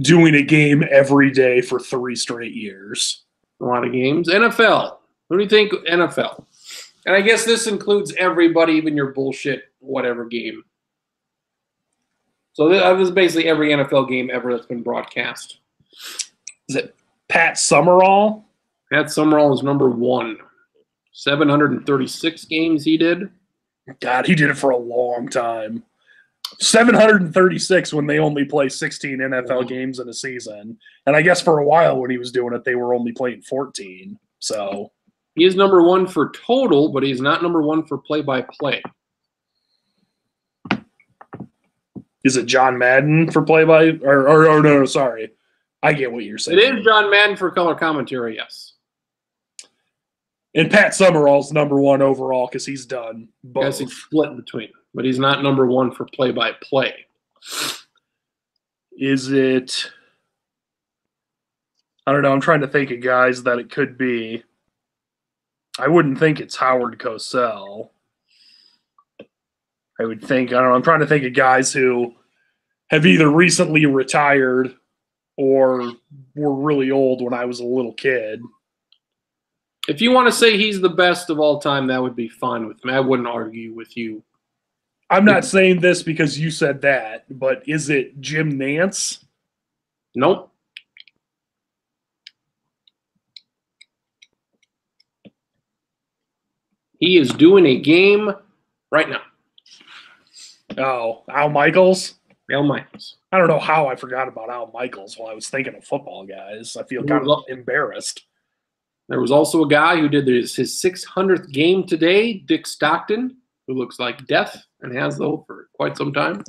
doing a game every day for 3 straight years. A lot of games. NFL. What do you think NFL? And I guess this includes everybody, even your bullshit whatever game. So this is basically every NFL game ever that's been broadcast. Is it Pat Summerall? Pat Summerall is number 1. 736 games he did. God, he did it for a long time. 736 when they only play 16 NFL games in a season. And I guess for a while when he was doing it, they were only playing 14. So he is number 1 for total, but he's not number 1 for play-by-play. Is it John Madden for play-by? Or no, sorry. I get what you're saying. It is John Madden for color commentary, yes. And Pat Summerall's number 1 overall because he's done both. Yes, he's split between them, but he's not number 1 for play-by-play. Is it? I don't know. I'm trying to think of guys that it could be. I wouldn't think it's Howard Cosell. I would think, I don't know. I'm trying to think of guys who have either recently retired or were really old when I was a little kid. If you want to say he's the best of all time, that would be fine with me. I wouldn't argue with you. I'm not saying this because you said that, but is it Jim Nantz? Nope. He is doing a game right now. Oh, Al Michaels? Al Michaels. I don't know how I forgot about Al Michaels while I was thinking of football guys. I feel kind of embarrassed. There was also a guy who did his 600th game today, Dick Stockton, who looks like death and has though for quite some time.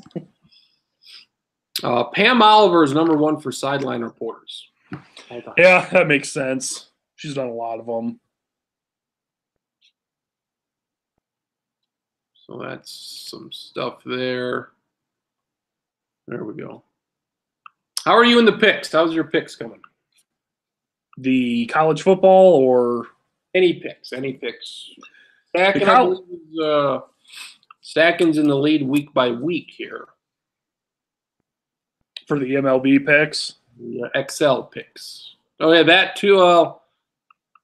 Pam Oliver is number 1 for sideline reporters. Yeah, that makes sense. She's done a lot of them. So that's some stuff there. There we go. How are you in the picks? How's your picks coming? The college football or any picks? Any picks? Stacking's in the lead week by week here for the MLB picks. The XL picks. Oh yeah, that too.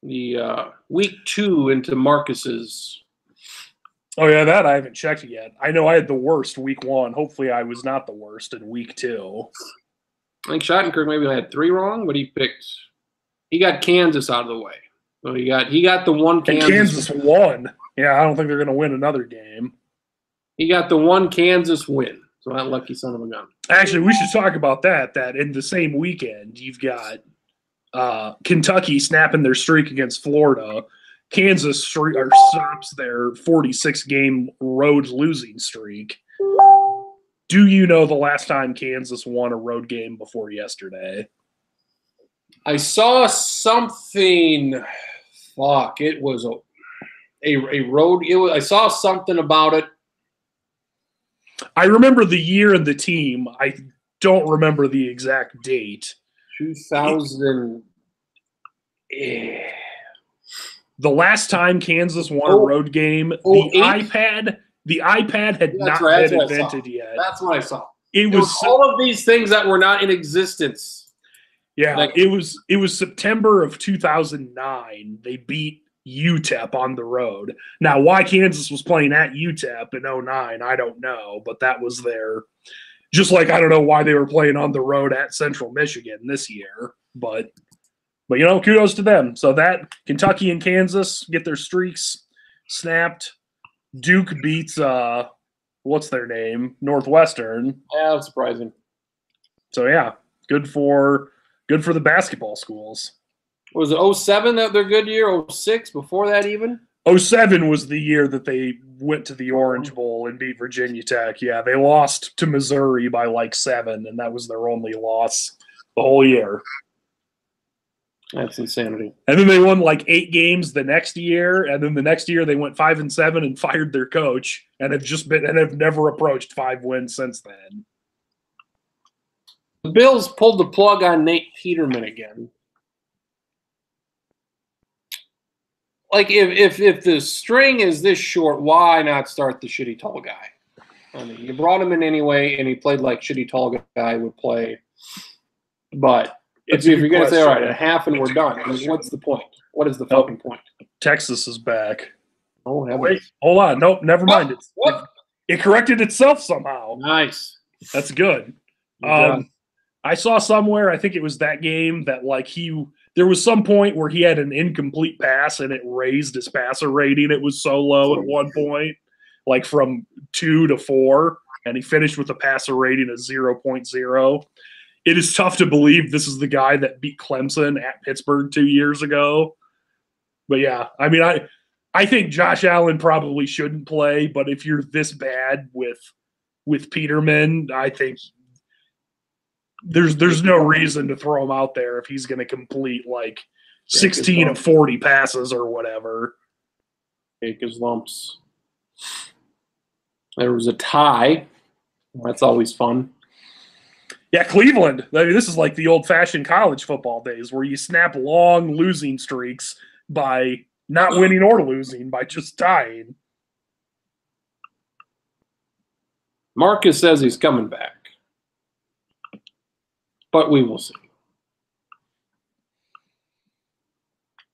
The week 2 into Marcus's. Oh yeah, that I haven't checked yet. I know I had the worst week 1. Hopefully, I was not the worst in week 2. I think Schottenkirk maybe had 3 wrong, but he got Kansas out of the way. So he got the one Kansas. And Kansas won. Yeah, I don't think they're going to win another game. He got the one Kansas win. So that lucky son of a gun. Actually, we should talk about that. That in the same weekend, you've got Kentucky snapping their streak against Florida. Kansas stops their 46-game road losing streak. Do you know the last time Kansas won a road game before yesterday? I saw something. Fuck! It was a road. I saw something about it. I remember the year and the team. I don't remember the exact date. 2000. The last time Kansas won a road game, the iPad had not been invented yet. That's what I saw. It was all of these things that were not in existence. Yeah, it was September of 2009. They beat UTEP on the road. Now, why Kansas was playing at UTEP in 2009, I don't know, but that was their. Just like I don't know why they were playing on the road at Central Michigan this year, but kudos to them. So that Kentucky and Kansas get their streaks snapped. Duke beats what's their name? Northwestern. Yeah, that's surprising. So yeah, good for the basketball schools. Was it 07 that their good year? 06 before that even? 07 was the year that they went to the Orange Bowl and beat Virginia Tech. Yeah, they lost to Missouri by like 7, and that was their only loss the whole year. That's insanity. And then they won like 8 games the next year, and then the next year they went 5-7 and fired their coach, and have never approached 5 wins since then. The Bills pulled the plug on Nate Peterman again. Like if the string is this short, why not start the shitty tall guy? I mean, you brought him in anyway, and he played like shitty tall guy would play. But if you're going to say, all right, a half and we're done, I mean, what's the point? What is the fucking point? Texas is back. Oh, wait, hold on. Nope, never mind. It corrected itself somehow. Nice. That's good. I saw somewhere, I think it was that game, that like there was some point where he had an incomplete pass and it raised his passer rating. It was so low at one point, like from 2 to 4, and he finished with a passer rating of 0.0. It is tough to believe this is the guy that beat Clemson at Pittsburgh 2 years ago. But yeah, I mean, I think Josh Allen probably shouldn't play, but if you're this bad with Peterman, I think there's no reason to throw him out there if he's going to complete like 16 of 40 passes or whatever. Take his lumps. There was a tie. That's always fun. Yeah, Cleveland. I mean, this is like the old-fashioned college football days where you snap long losing streaks by not winning or losing, by just tying. Marcus says he's coming back. But we will see.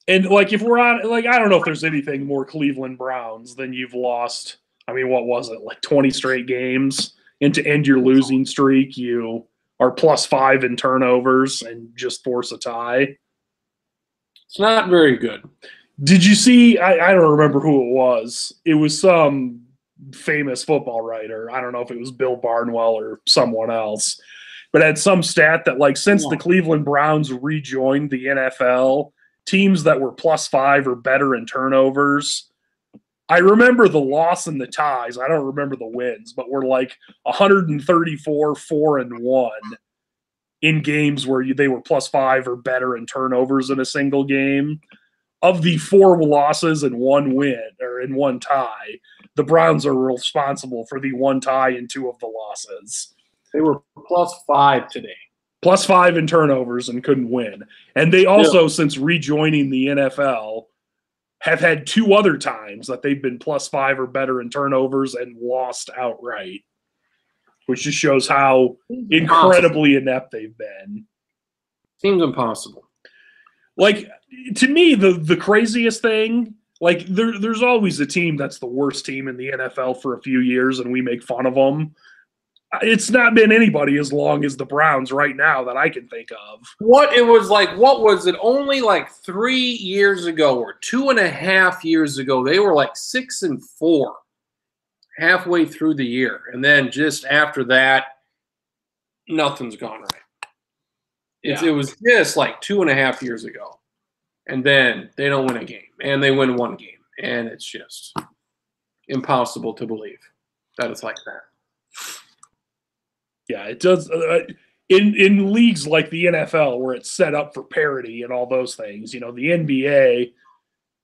And like if we're on, like I don't know if there's anything more Cleveland Browns than you've lost. I mean, what was it, like 20 straight games, and to end your losing streak, you are +5 in turnovers and just force a tie. It's not very good. Did you see? I don't remember who it was. It was some famous football writer. I don't know if it was Bill Barnwell or someone else. But had some stat that, like, since the Cleveland Browns rejoined the NFL, teams that were +5 or better in turnovers, I remember the loss and the ties. I don't remember the wins, but were like 134, 4-1 in games where they were +5 or better in turnovers in a single game. Of the 4 losses and 1 win, or in 1 tie, the Browns are responsible for the 1 tie and 2 of the losses. They were +5 today. +5 in turnovers and couldn't win. And they also, since rejoining the NFL, have had 2 other times that they've been +5 or better in turnovers and lost outright, which just shows how incredibly inept they've been. Seems impossible. Like, to me, the craziest thing, like, there's always a team that's the worst team in the NFL for a few years, and we make fun of them. It's not been anybody as long as the Browns right now that I can think of. What was it? Only like 3 years ago or 2.5 years ago, they were like 6-4 halfway through the year. And then just after that, nothing's gone right. It was just like 2.5 years ago. And then they don't win a game. And they win 1 game. And it's just impossible to believe that it's like that. Yeah, it does. In leagues like the NFL, where it's set up for parity and all those things, the NBA,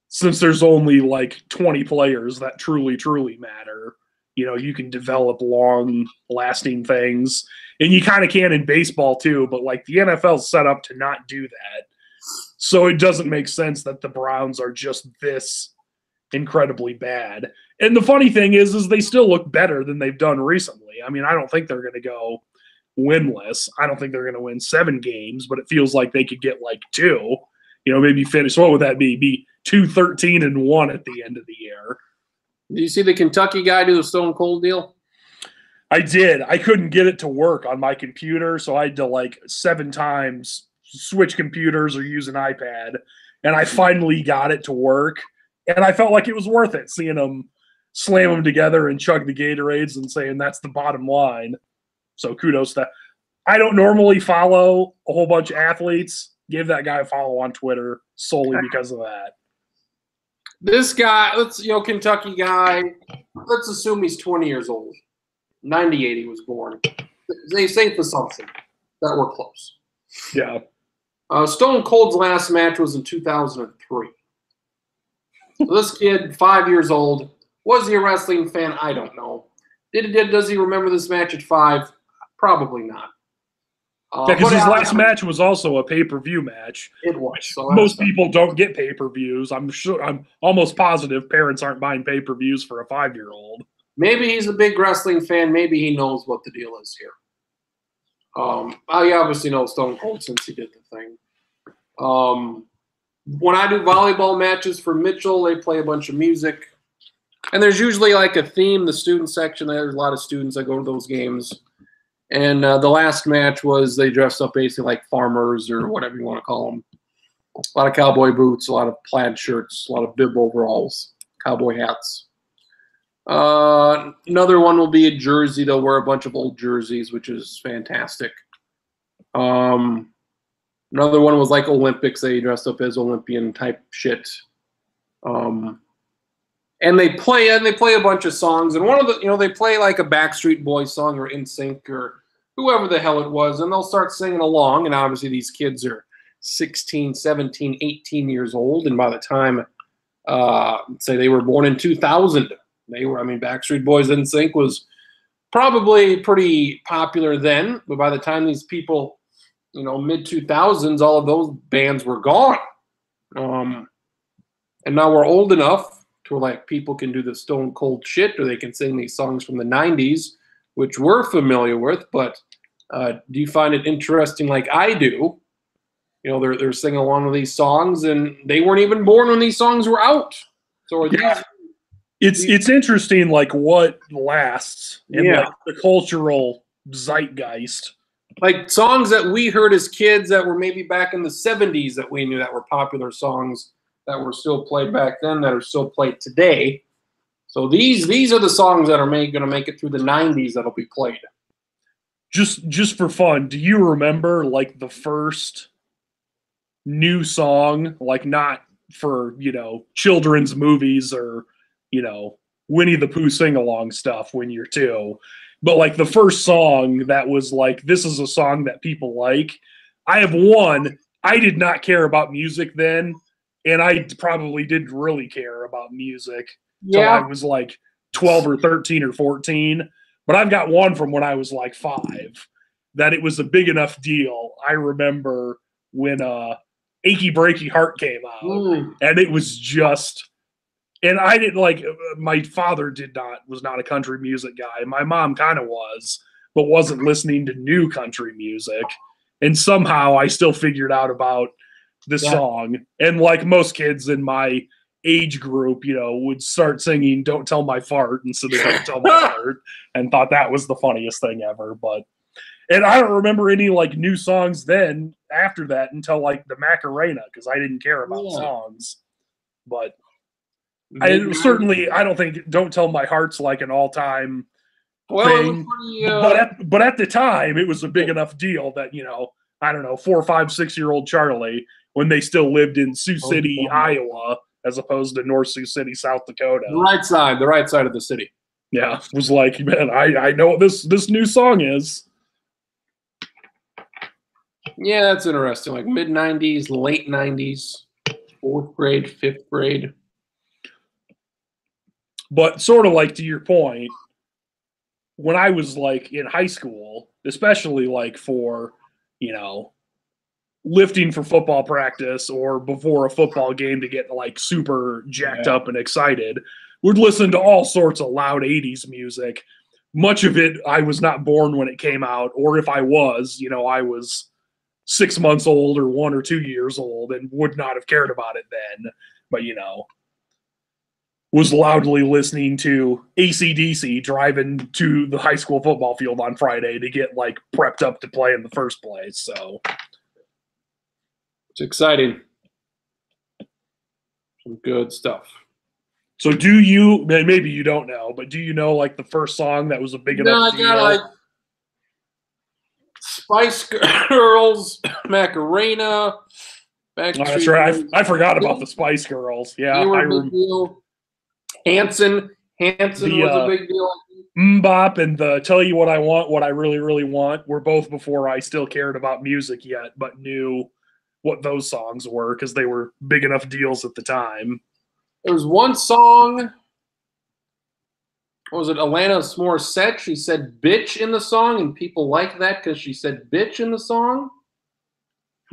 since there's only like 20 players that truly matter, you can develop long-lasting things. And you kind of can in baseball too, but like the NFL's set up to not do that. So it doesn't make sense that the Browns are just this incredibly bad. And the funny thing is they still look better than they've done recently. I mean, I don't think they're going to go winless. I don't think they're going to win 7 games, but it feels like they could get like 2, maybe finish. What would that be? Be 2-13-1 at the end of the year. Did you see the Kentucky guy do the Stone Cold deal? I did. I couldn't get it to work on my computer, so I had to like 7 times switch computers or use an iPad, and I finally got it to work, and I felt like it was worth it seeing them slam them together and chug the Gatorades and saying that's the bottom line. So kudos to. I don't normally follow a whole bunch of athletes. Give that guy a follow on Twitter solely because of that. This guy, Kentucky guy, let's assume he's 20 years old. 98 he was born. They safe assumption that we're close. Yeah. Stone Cold's last match was in 2003. So this kid, 5 years old, was he a wrestling fan? I don't know. Does he remember this match at 5? Probably not. Because his last match was also a pay-per-view match. It was. So most people don't get pay-per-views. I'm almost positive parents aren't buying pay-per-views for a 5-year-old. Maybe he's a big wrestling fan. Maybe he knows what the deal is here. I obviously know Stone Cold since he did the thing. When I do volleyball matches for Mitchell, they play a bunch of music. And there's usually like a theme, the student section. There's a lot of students that go to those games. And the last match was they dressed up basically like farmers or whatever you want to call them. A lot of cowboy boots, a lot of plaid shirts, a lot of bib overalls, cowboy hats. Another one will be a jersey. They'll wear a bunch of old jerseys, which is fantastic. Another one was like Olympics. They dressed up as Olympian type shit. And they play a bunch of songs. And one of the, they play like a Backstreet Boys song or NSYNC or whoever the hell it was. And they'll start singing along. And obviously these kids are 16, 17, 18 years old. And by the time, say they were born in 2000, Backstreet Boys NSYNC was probably pretty popular then. But by the time these people, mid-2000s, all of those bands were gone. And now we're old enough to where, like, people can do the Stone Cold shit, or they can sing these songs from the 90s, which we're familiar with. But do you find it interesting like I do? They're singing along with these songs, and they weren't even born when these songs were out. So are these... It's interesting, like, what lasts in like, the cultural zeitgeist. Like songs that we heard as kids that were maybe back in the 70s that we knew that were popular songs that were still played back then that are still played today. So these are the songs that are going to make it through the 90s that'll be played. Just for fun, do you remember like the first new song, like not for, children's movies or, Winnie the Pooh sing-along stuff when you're 2, but like the first song that was like, this is a song that people like? I have one. I did not care about music then, and I probably didn't really care about music till I was like 12 or 13 or 14. But I've got one from when I was like 5 that it was a big enough deal. I remember when Achy Breaky Heart came out, and it was just... And I didn't like, my father was not a country music guy. My mom kind of was, but wasn't listening to new country music. And somehow I still figured out about this song. And like most kids in my age group, would start singing Don't Tell My Fart instead of Don't Tell My Fart, and thought that was the funniest thing ever. And I don't remember any like new songs then after that until like the Macarena, because I didn't care about songs. But I don't think Don't Tell My Heart's like an all-time thing. But at the time, it was a big enough deal that, 4, 5, 6-year-old Charlie, when they still lived in Sioux City, Iowa, as opposed to North Sioux City, South Dakota. The right side of the city. Yeah, was like, man, I know what this new song is. Yeah, that's interesting. Like mid-90s, late 90s, 4th grade, 5th grade. But sort of like to your point, when I was like in high school, especially like for, lifting for football practice or before a football game to get like super jacked up and excited, would listen to all sorts of loud 80s music. Much of it, I was not born when it came out, or if I was, I was 6 months old or 1 or 2 years old and would not have cared about it then. But, was loudly listening to AC/DC driving to the high school football field on Friday to get like prepped up to play in the first place. So it's exciting. Some good stuff. So do you, maybe you don't know, but do you know like the first song that was a big enough deal? Like Spice Girls, Macarena, that's right. I forgot about the Spice Girls. Yeah, they were a big deal. Hanson was a big deal. MMMBop and the Tell You What I Want, What I Really, Really Want were both before I still cared about music yet, but knew what those songs were because they were big enough deals at the time. There was one song, what was it, Alanis Morissette? She said bitch in the song, and people liked that because she said bitch in the song.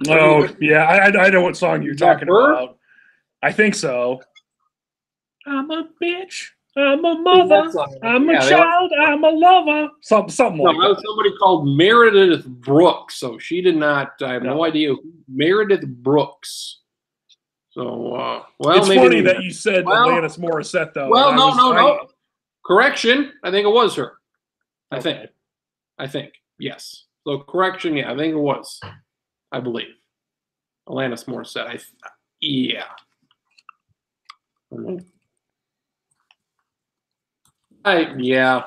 Oh, yeah, I know what song you're talking about. I think so. I'm a bitch. I'm a mother. I'm a child. I'm a lover. Something like that. Somebody called Meredith Brooks. So she did not. I have no idea who Meredith Brooks. So it's funny that you said Alanis Morissette though. Well, no. Correction. I think it was her. I think yes. So correction. Yeah, I think it was. I believe Alanis Morissette. Yeah. Yeah.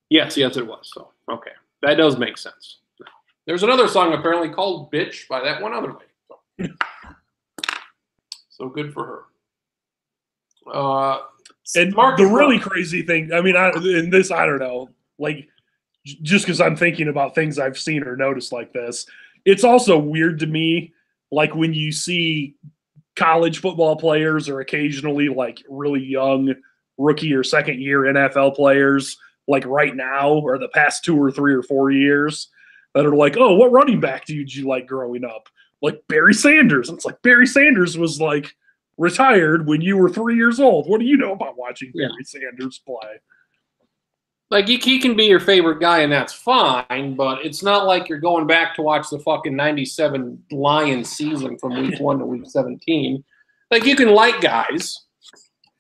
Yes, it was. So, okay. That does make sense. There's another song apparently called Bitch by that one other lady. So good for her. And the really crazy thing, I mean, I don't know, like, just because I'm thinking about things I've seen or noticed like this, it's also weird to me, like, when you see college football players or occasionally, like, really young rookie or second year NFL players, like right now or the past 2 or 3 or 4 years, that are like, oh, what running back did you like growing up? Like Barry Sanders. And it's like Barry Sanders was like retired when you were 3 years old. What do you know about watching Barry Sanders play? Like he can be your favorite guy and that's fine, but it's not like you're going back to watch the fucking 97 Lions season from week 1 to week 17. Like you can like guys.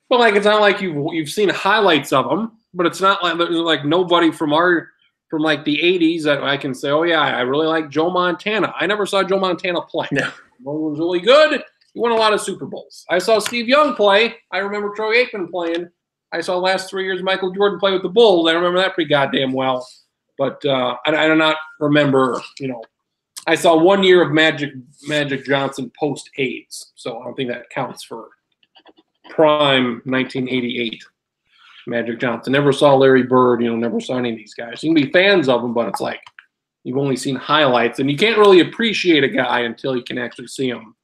But like it's not like you've seen highlights of them, but it's not like there's like nobody from like the 80s that I can say, oh yeah, I really like Joe Montana. I never saw Joe Montana play. Yeah. He was really good. He won a lot of Super Bowls. I saw Steve Young play. I remember Troy Aikman playing. I saw last 3 years Michael Jordan play with the Bulls. I remember that pretty goddamn well. But I do not remember, I saw 1 year of Magic Johnson post-AIDS, so I don't think that counts for prime 1988 Magic Johnson. Never saw Larry Bird, never saw any of these guys. You can be fans of them, but it's like you've only seen highlights, and you can't really appreciate a guy until you can actually see him,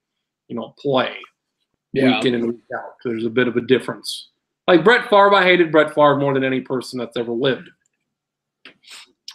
play week in and week out. There's a bit of a difference. Like Brett Favre, I hated Brett Favre more than any person that's ever lived.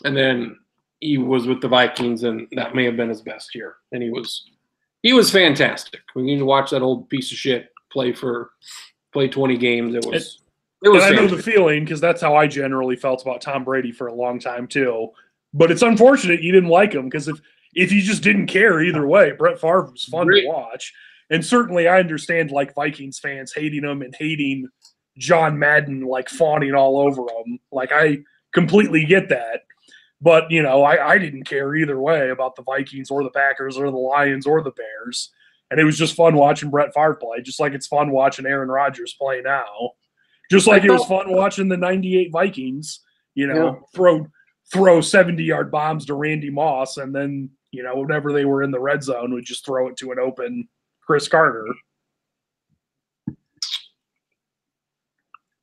And then he was with the Vikings, and that may have been his best year. And he was fantastic. We need to watch that old piece of shit play 20 games. It was and I know the feeling because that's how I generally felt about Tom Brady for a long time too. But it's unfortunate you didn't like him because if you just didn't care either way, Brett Favre was fun to watch. And certainly I understand like Vikings fans hating him and hating John Madden, like fawning all over him. Like I completely get that. But, I didn't care either way about the Vikings or the Packers or the Lions or the Bears. And it was just fun watching Brett Favre play, just like it's fun watching Aaron Rodgers play now. Just like it was fun watching the 98 Vikings, throw 70-yard bombs to Randy Moss, and then, whenever they were in the red zone, would just throw it to an open Chris Carter.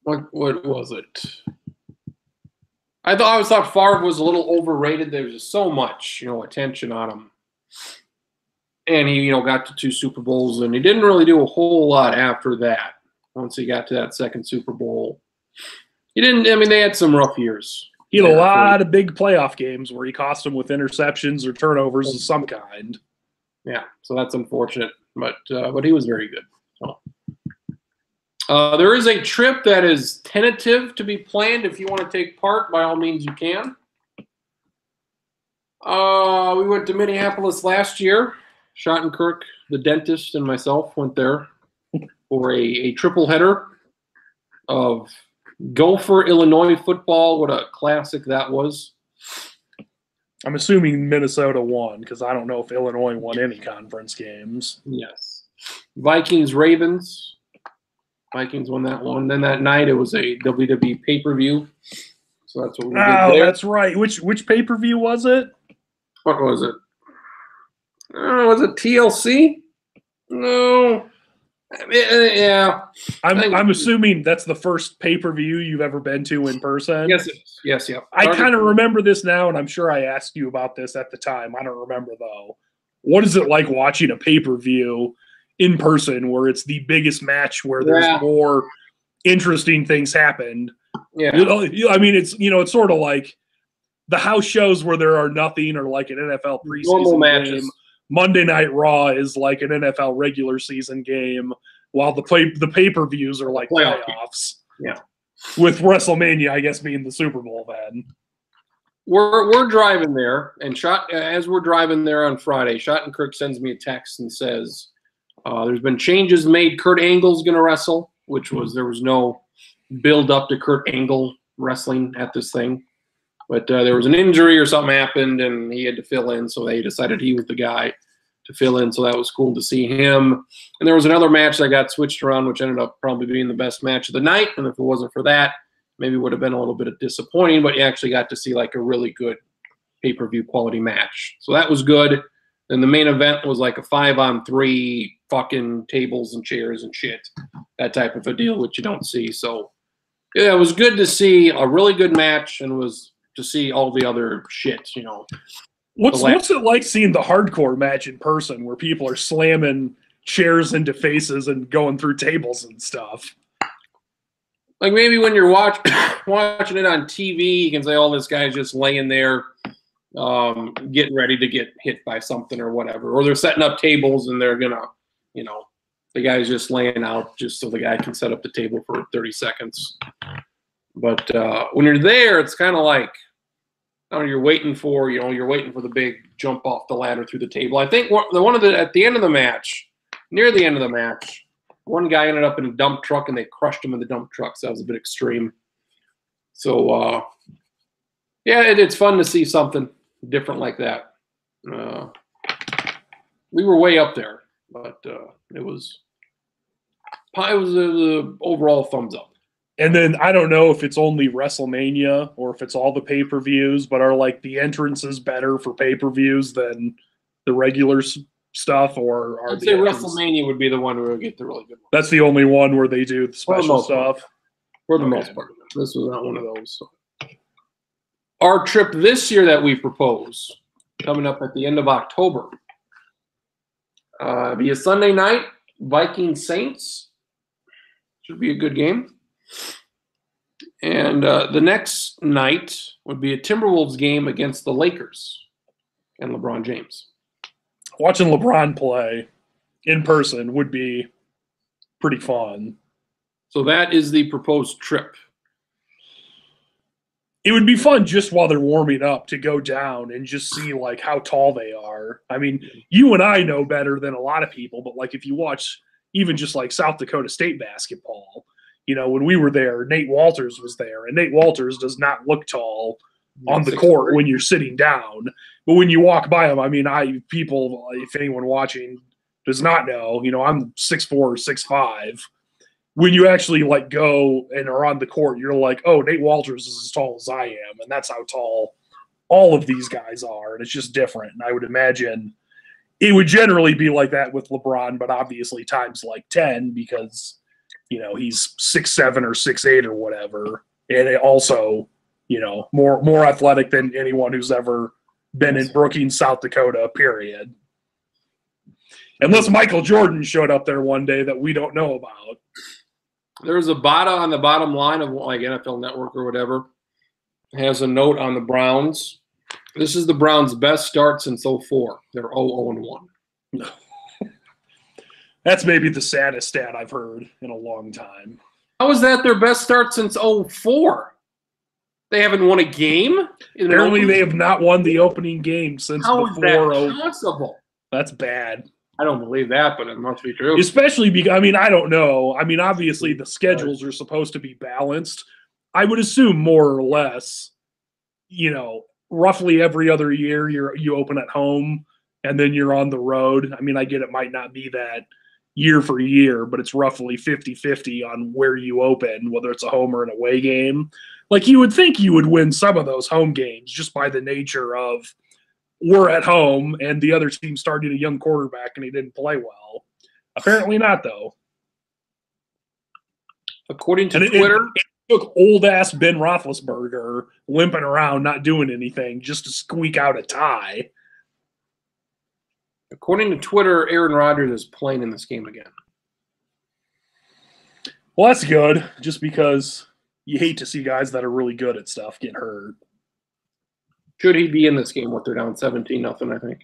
What was it? I always thought Favre was a little overrated. There was just so much, attention on him. And he, got to 2 Super Bowls, and he didn't really do a whole lot after that. Once he got to that second Super Bowl, He didn't. I mean, they had some rough years. He had a lot of big playoff games where he cost them with interceptions or turnovers of some kind. Yeah, so that's unfortunate, but he was very good. So. There is a trip that is tentative to be planned. If you want to take part, by all means, you can. We went to Minneapolis last year. Schottenkirk, the dentist, and myself went there for a triple header of Gopher, Illinois football. What a classic that was. I'm assuming Minnesota won because I don't know if Illinois won any conference games. Yes. Vikings, Ravens. Vikings won that one. Then that night it was a WWE pay-per-view. So that's what we did there. Oh, that's right. Which pay-per-view was it? What was it? Was it TLC? No. Yeah. I'm assuming that's the first pay-per-view you've ever been to in person. Yes, it is. Yes, yeah. I kind of remember this now, and I'm sure I asked you about this at the time. I don't remember, though. What is it like watching a pay-per-view in person where it's the biggest match where there's more interesting things happened? Yeah. I mean, it's sort of like the house shows where there are nothing, or like an NFL preseason game. Monday Night Raw is like an NFL regular season game, while the pay-per-views are like playoffs. Yeah. With WrestleMania, I guess, being the Super Bowl then. We're driving there, and as we're driving there on Friday, Schottenkirk sends me a text and says, there's been changes made. Kurt Angle's going to wrestle, there was no build up to Kurt Angle wrestling at this thing. But there was an injury or something happened, and he had to fill in, so they decided he was the guy to fill in, so that was cool to see him. And there was another match that got switched around, which ended up probably being the best match of the night, and if it wasn't for that, maybe it would have been a little bit of disappointing, but you actually got to see like a really good pay-per-view quality match. So that was good. Then the main event was like a 5-on-3 fucking tables and chairs and shit, that type of a deal, which you don't see. So yeah, it was good to see a really good match, and was to see all the other shit, What's it like seeing the hardcore match in person where people are slamming chairs into faces and going through tables and stuff? Like maybe when you're watching it on TV, you can say, oh, this guy's just laying there getting ready to get hit by something or whatever. Or they're setting up tables and they're going to, the guy's just laying out just so the guy can set up the table for 30 seconds. But when you're there, it's kind of like, you're waiting for the big jump off the ladder through the table. I think at the end of the match, near the end of the match, one guy ended up in a dump truck and they crushed him in the dump truck. So that was a bit extreme. So it's fun to see something different like that. We were way up there, but it was an overall thumbs up. And then I don't know if it's only WrestleMania or if it's all the pay-per-views, but are like the entrances better for pay-per-views than the regular stuff? Or I'd say WrestleMania would be the one where we get the really good one. That's the only one where they do the special stuff? For the most part. This was not one of those. So. Our trip this year that we propose, coming up at the end of October, be a Sunday night, Vikings Saints. Should be a good game. And the next night would be a Timberwolves game against the Lakers and LeBron James. Watching LeBron play in person would be pretty fun. So that is the proposed trip. It would be fun just while they're warming up to go down and just see like how tall they are. I mean, you and I know better than a lot of people, but like if you watch even just like South Dakota State basketball, when we were there, Nate Walters was there, and Nate Walters does not look tall on the court when you're sitting down. But when you walk by him, I mean, if anyone watching does not know, I'm 6'4", or 6'5". When you actually like go and are on the court, you're like, oh, Nate Walters is as tall as I am, and that's how tall all of these guys are, and it's just different. And I would imagine it would generally be like that with LeBron, but obviously times like 10 because he's 6'7" or 6'8" or whatever, and it also, more athletic than anyone who's ever been in Brookings, South Dakota, period. Unless Michael Jordan showed up there one day that we don't know about. There's a bot on the bottom line of like NFL Network or whatever. It has a note on the Browns. This is the Browns' best start since 04. They're 0-1. That's maybe the saddest stat I've heard in a long time. How is that their best start since 04? They haven't won a game? Apparently they have not won the opening game since How before. Is that possible? That's bad. I don't believe that, but it must be true. Especially because, I mean, I don't know. I mean, obviously the schedules are supposed to be balanced. I would assume more or less, you know, roughly every other year you open at home and then you're on the road. I mean, I get it might not be that year for year, but it's roughly 50-50 on where you open, whether it's a home or an away game. Like, you would think you would win some of those home games just by the nature of we're at home and the other team started a young quarterback and he didn't play well. Apparently not, though. According to Twitter, it took old-ass Ben Roethlisberger limping around, not doing anything, just to squeak out a tie. According to Twitter, Aaron Rodgers is playing in this game again. Well, that's good, just because you hate to see guys that are really good at stuff get hurt. Should he be in this game? What, they're down 17-0, I think.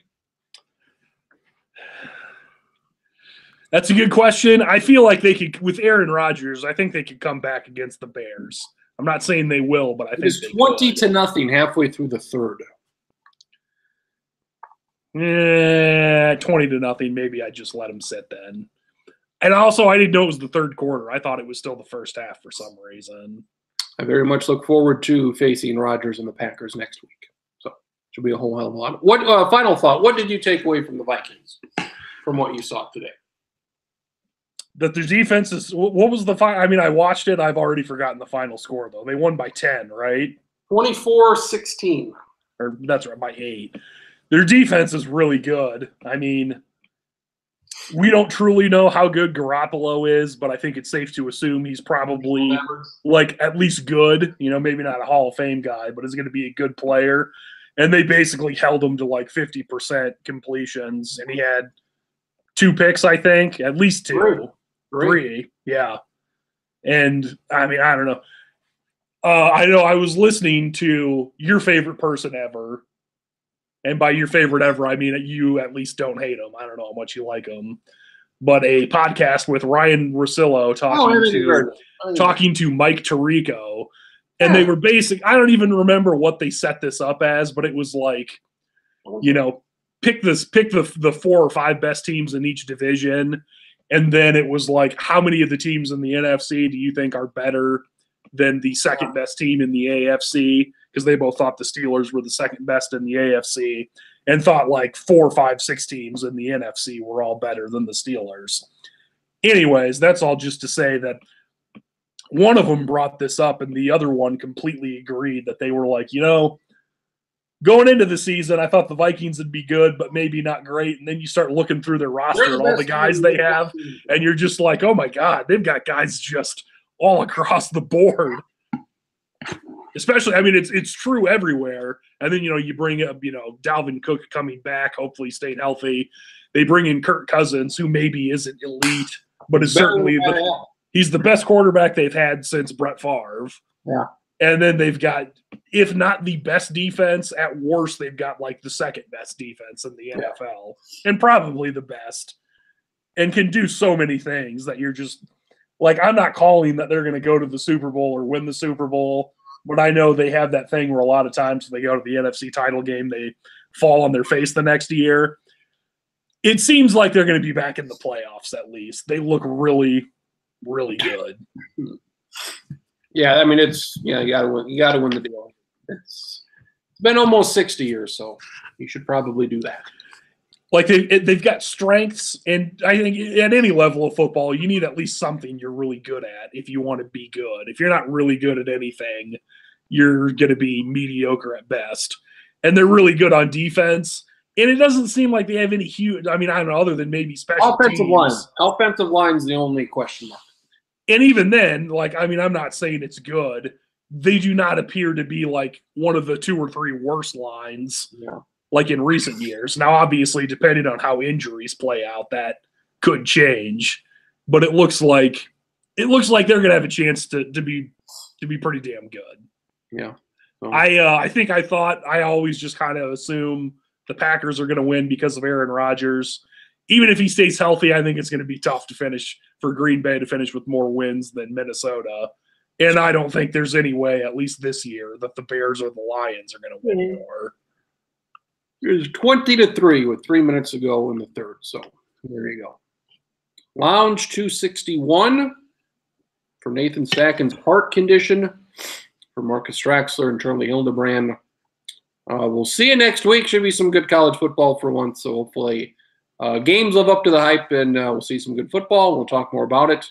That's a good question. I feel like they could, with Aaron Rodgers, I think they could come back against the Bears. I'm not saying they will, but I think it's 20-0 halfway through the third. 20-0. Maybe I just let him sit then. And also, I didn't know it was the third quarter. I thought it was still the first half for some reason. I very much look forward to facing Rodgers and the Packers next week. So it should be a whole hell of a lot. What final thought? What did you take away from the Vikings from what you saw today? That their defense is. What was the final? I mean, I watched it. I've already forgotten the final score though. They won by 10, right? 24-16. Or that's right, by 8. Their defense is really good. I mean, we don't truly know how good Garoppolo is, but I think it's safe to assume he's probably like at least good. You know, maybe not a Hall of Fame guy, but is going to be a good player. And they basically held him to like 50% completions, and he had 2 picks, I think, at least 2. Three. Yeah. And I mean, I don't know. I know I was listening to your favorite person ever. And by your favorite ever, I mean you at least don't hate him. I don't know how much you like him. But a podcast with Ryan Russillo talking to Mike Tirico. And they were I don't even remember what they set this up as, but it was like, you know, pick the 4 or 5 best teams in each division. And then it was like, how many of the teams in the NFC do you think are better than the second best team in the AFC? Because they both thought the Steelers were the second best in the AFC and thought like 4, 5, 6 teams in the NFC were all better than the Steelers. Anyways, that's all just to say that one of them brought this up and the other one completely agreed that they were like, you know, going into the season, I thought the Vikings would be good, but maybe not great. And then you start looking through their roster and all the guys they have, and you're just like, oh my God, they've got guys just all across the board. Especially, I mean, it's true everywhere. And then, you know, you bring up, you know, Dalvin Cook coming back, hopefully staying healthy. They bring in Kirk Cousins, who maybe isn't elite, but is certainly he's the best quarterback they've had since Brett Favre. Yeah. And then they've got, if not the best defense, at worst, they've got like the second best defense in the NFL and probably the best, and can do so many things that you're just like, I'm not calling that they're going to go to the Super Bowl or win the Super Bowl, but I know they have that thing where a lot of times when they go to the NFC title game, they fall on their face the next year. It seems like they're going to be back in the playoffs at least. They look really, really good. Yeah, I mean, you got to win the deal. It's been almost 60 years, so you should probably do that. Like they've got strengths, and I think at any level of football, you need at least something you're really good at if you want to be good. If you're not really good at anything, you're going to be mediocre at best. And they're really good on defense, and it doesn't seem like they have any huge. I mean, I don't know, other than maybe special offensive teams. Offensive line's the only question mark. And even then, like, I mean, I'm not saying it's good. They do not appear to be like one of the 2 or 3 worst lines, like in recent years. Now, obviously, depending on how injuries play out, that could change. But it looks like it looks like they're going to have a chance to be pretty damn good. Yeah. So. I always just kind of assume the Packers are going to win because of Aaron Rodgers. Even if he stays healthy, I think it's going to be tough to finish for Green Bay to finish with more wins than Minnesota. And I don't think there's any way, at least this year, that the Bears or the Lions are going to win more. It's 20-3 with 3 minutes to go in the third. So there you go. Lounge 261 for Nathan Stacken's heart condition. For Marcus Straxler and Charlie Hildebrand. We'll see you next week. Should be some good college football for once. So hopefully games live up to the hype, and we'll see some good football. We'll talk more about it.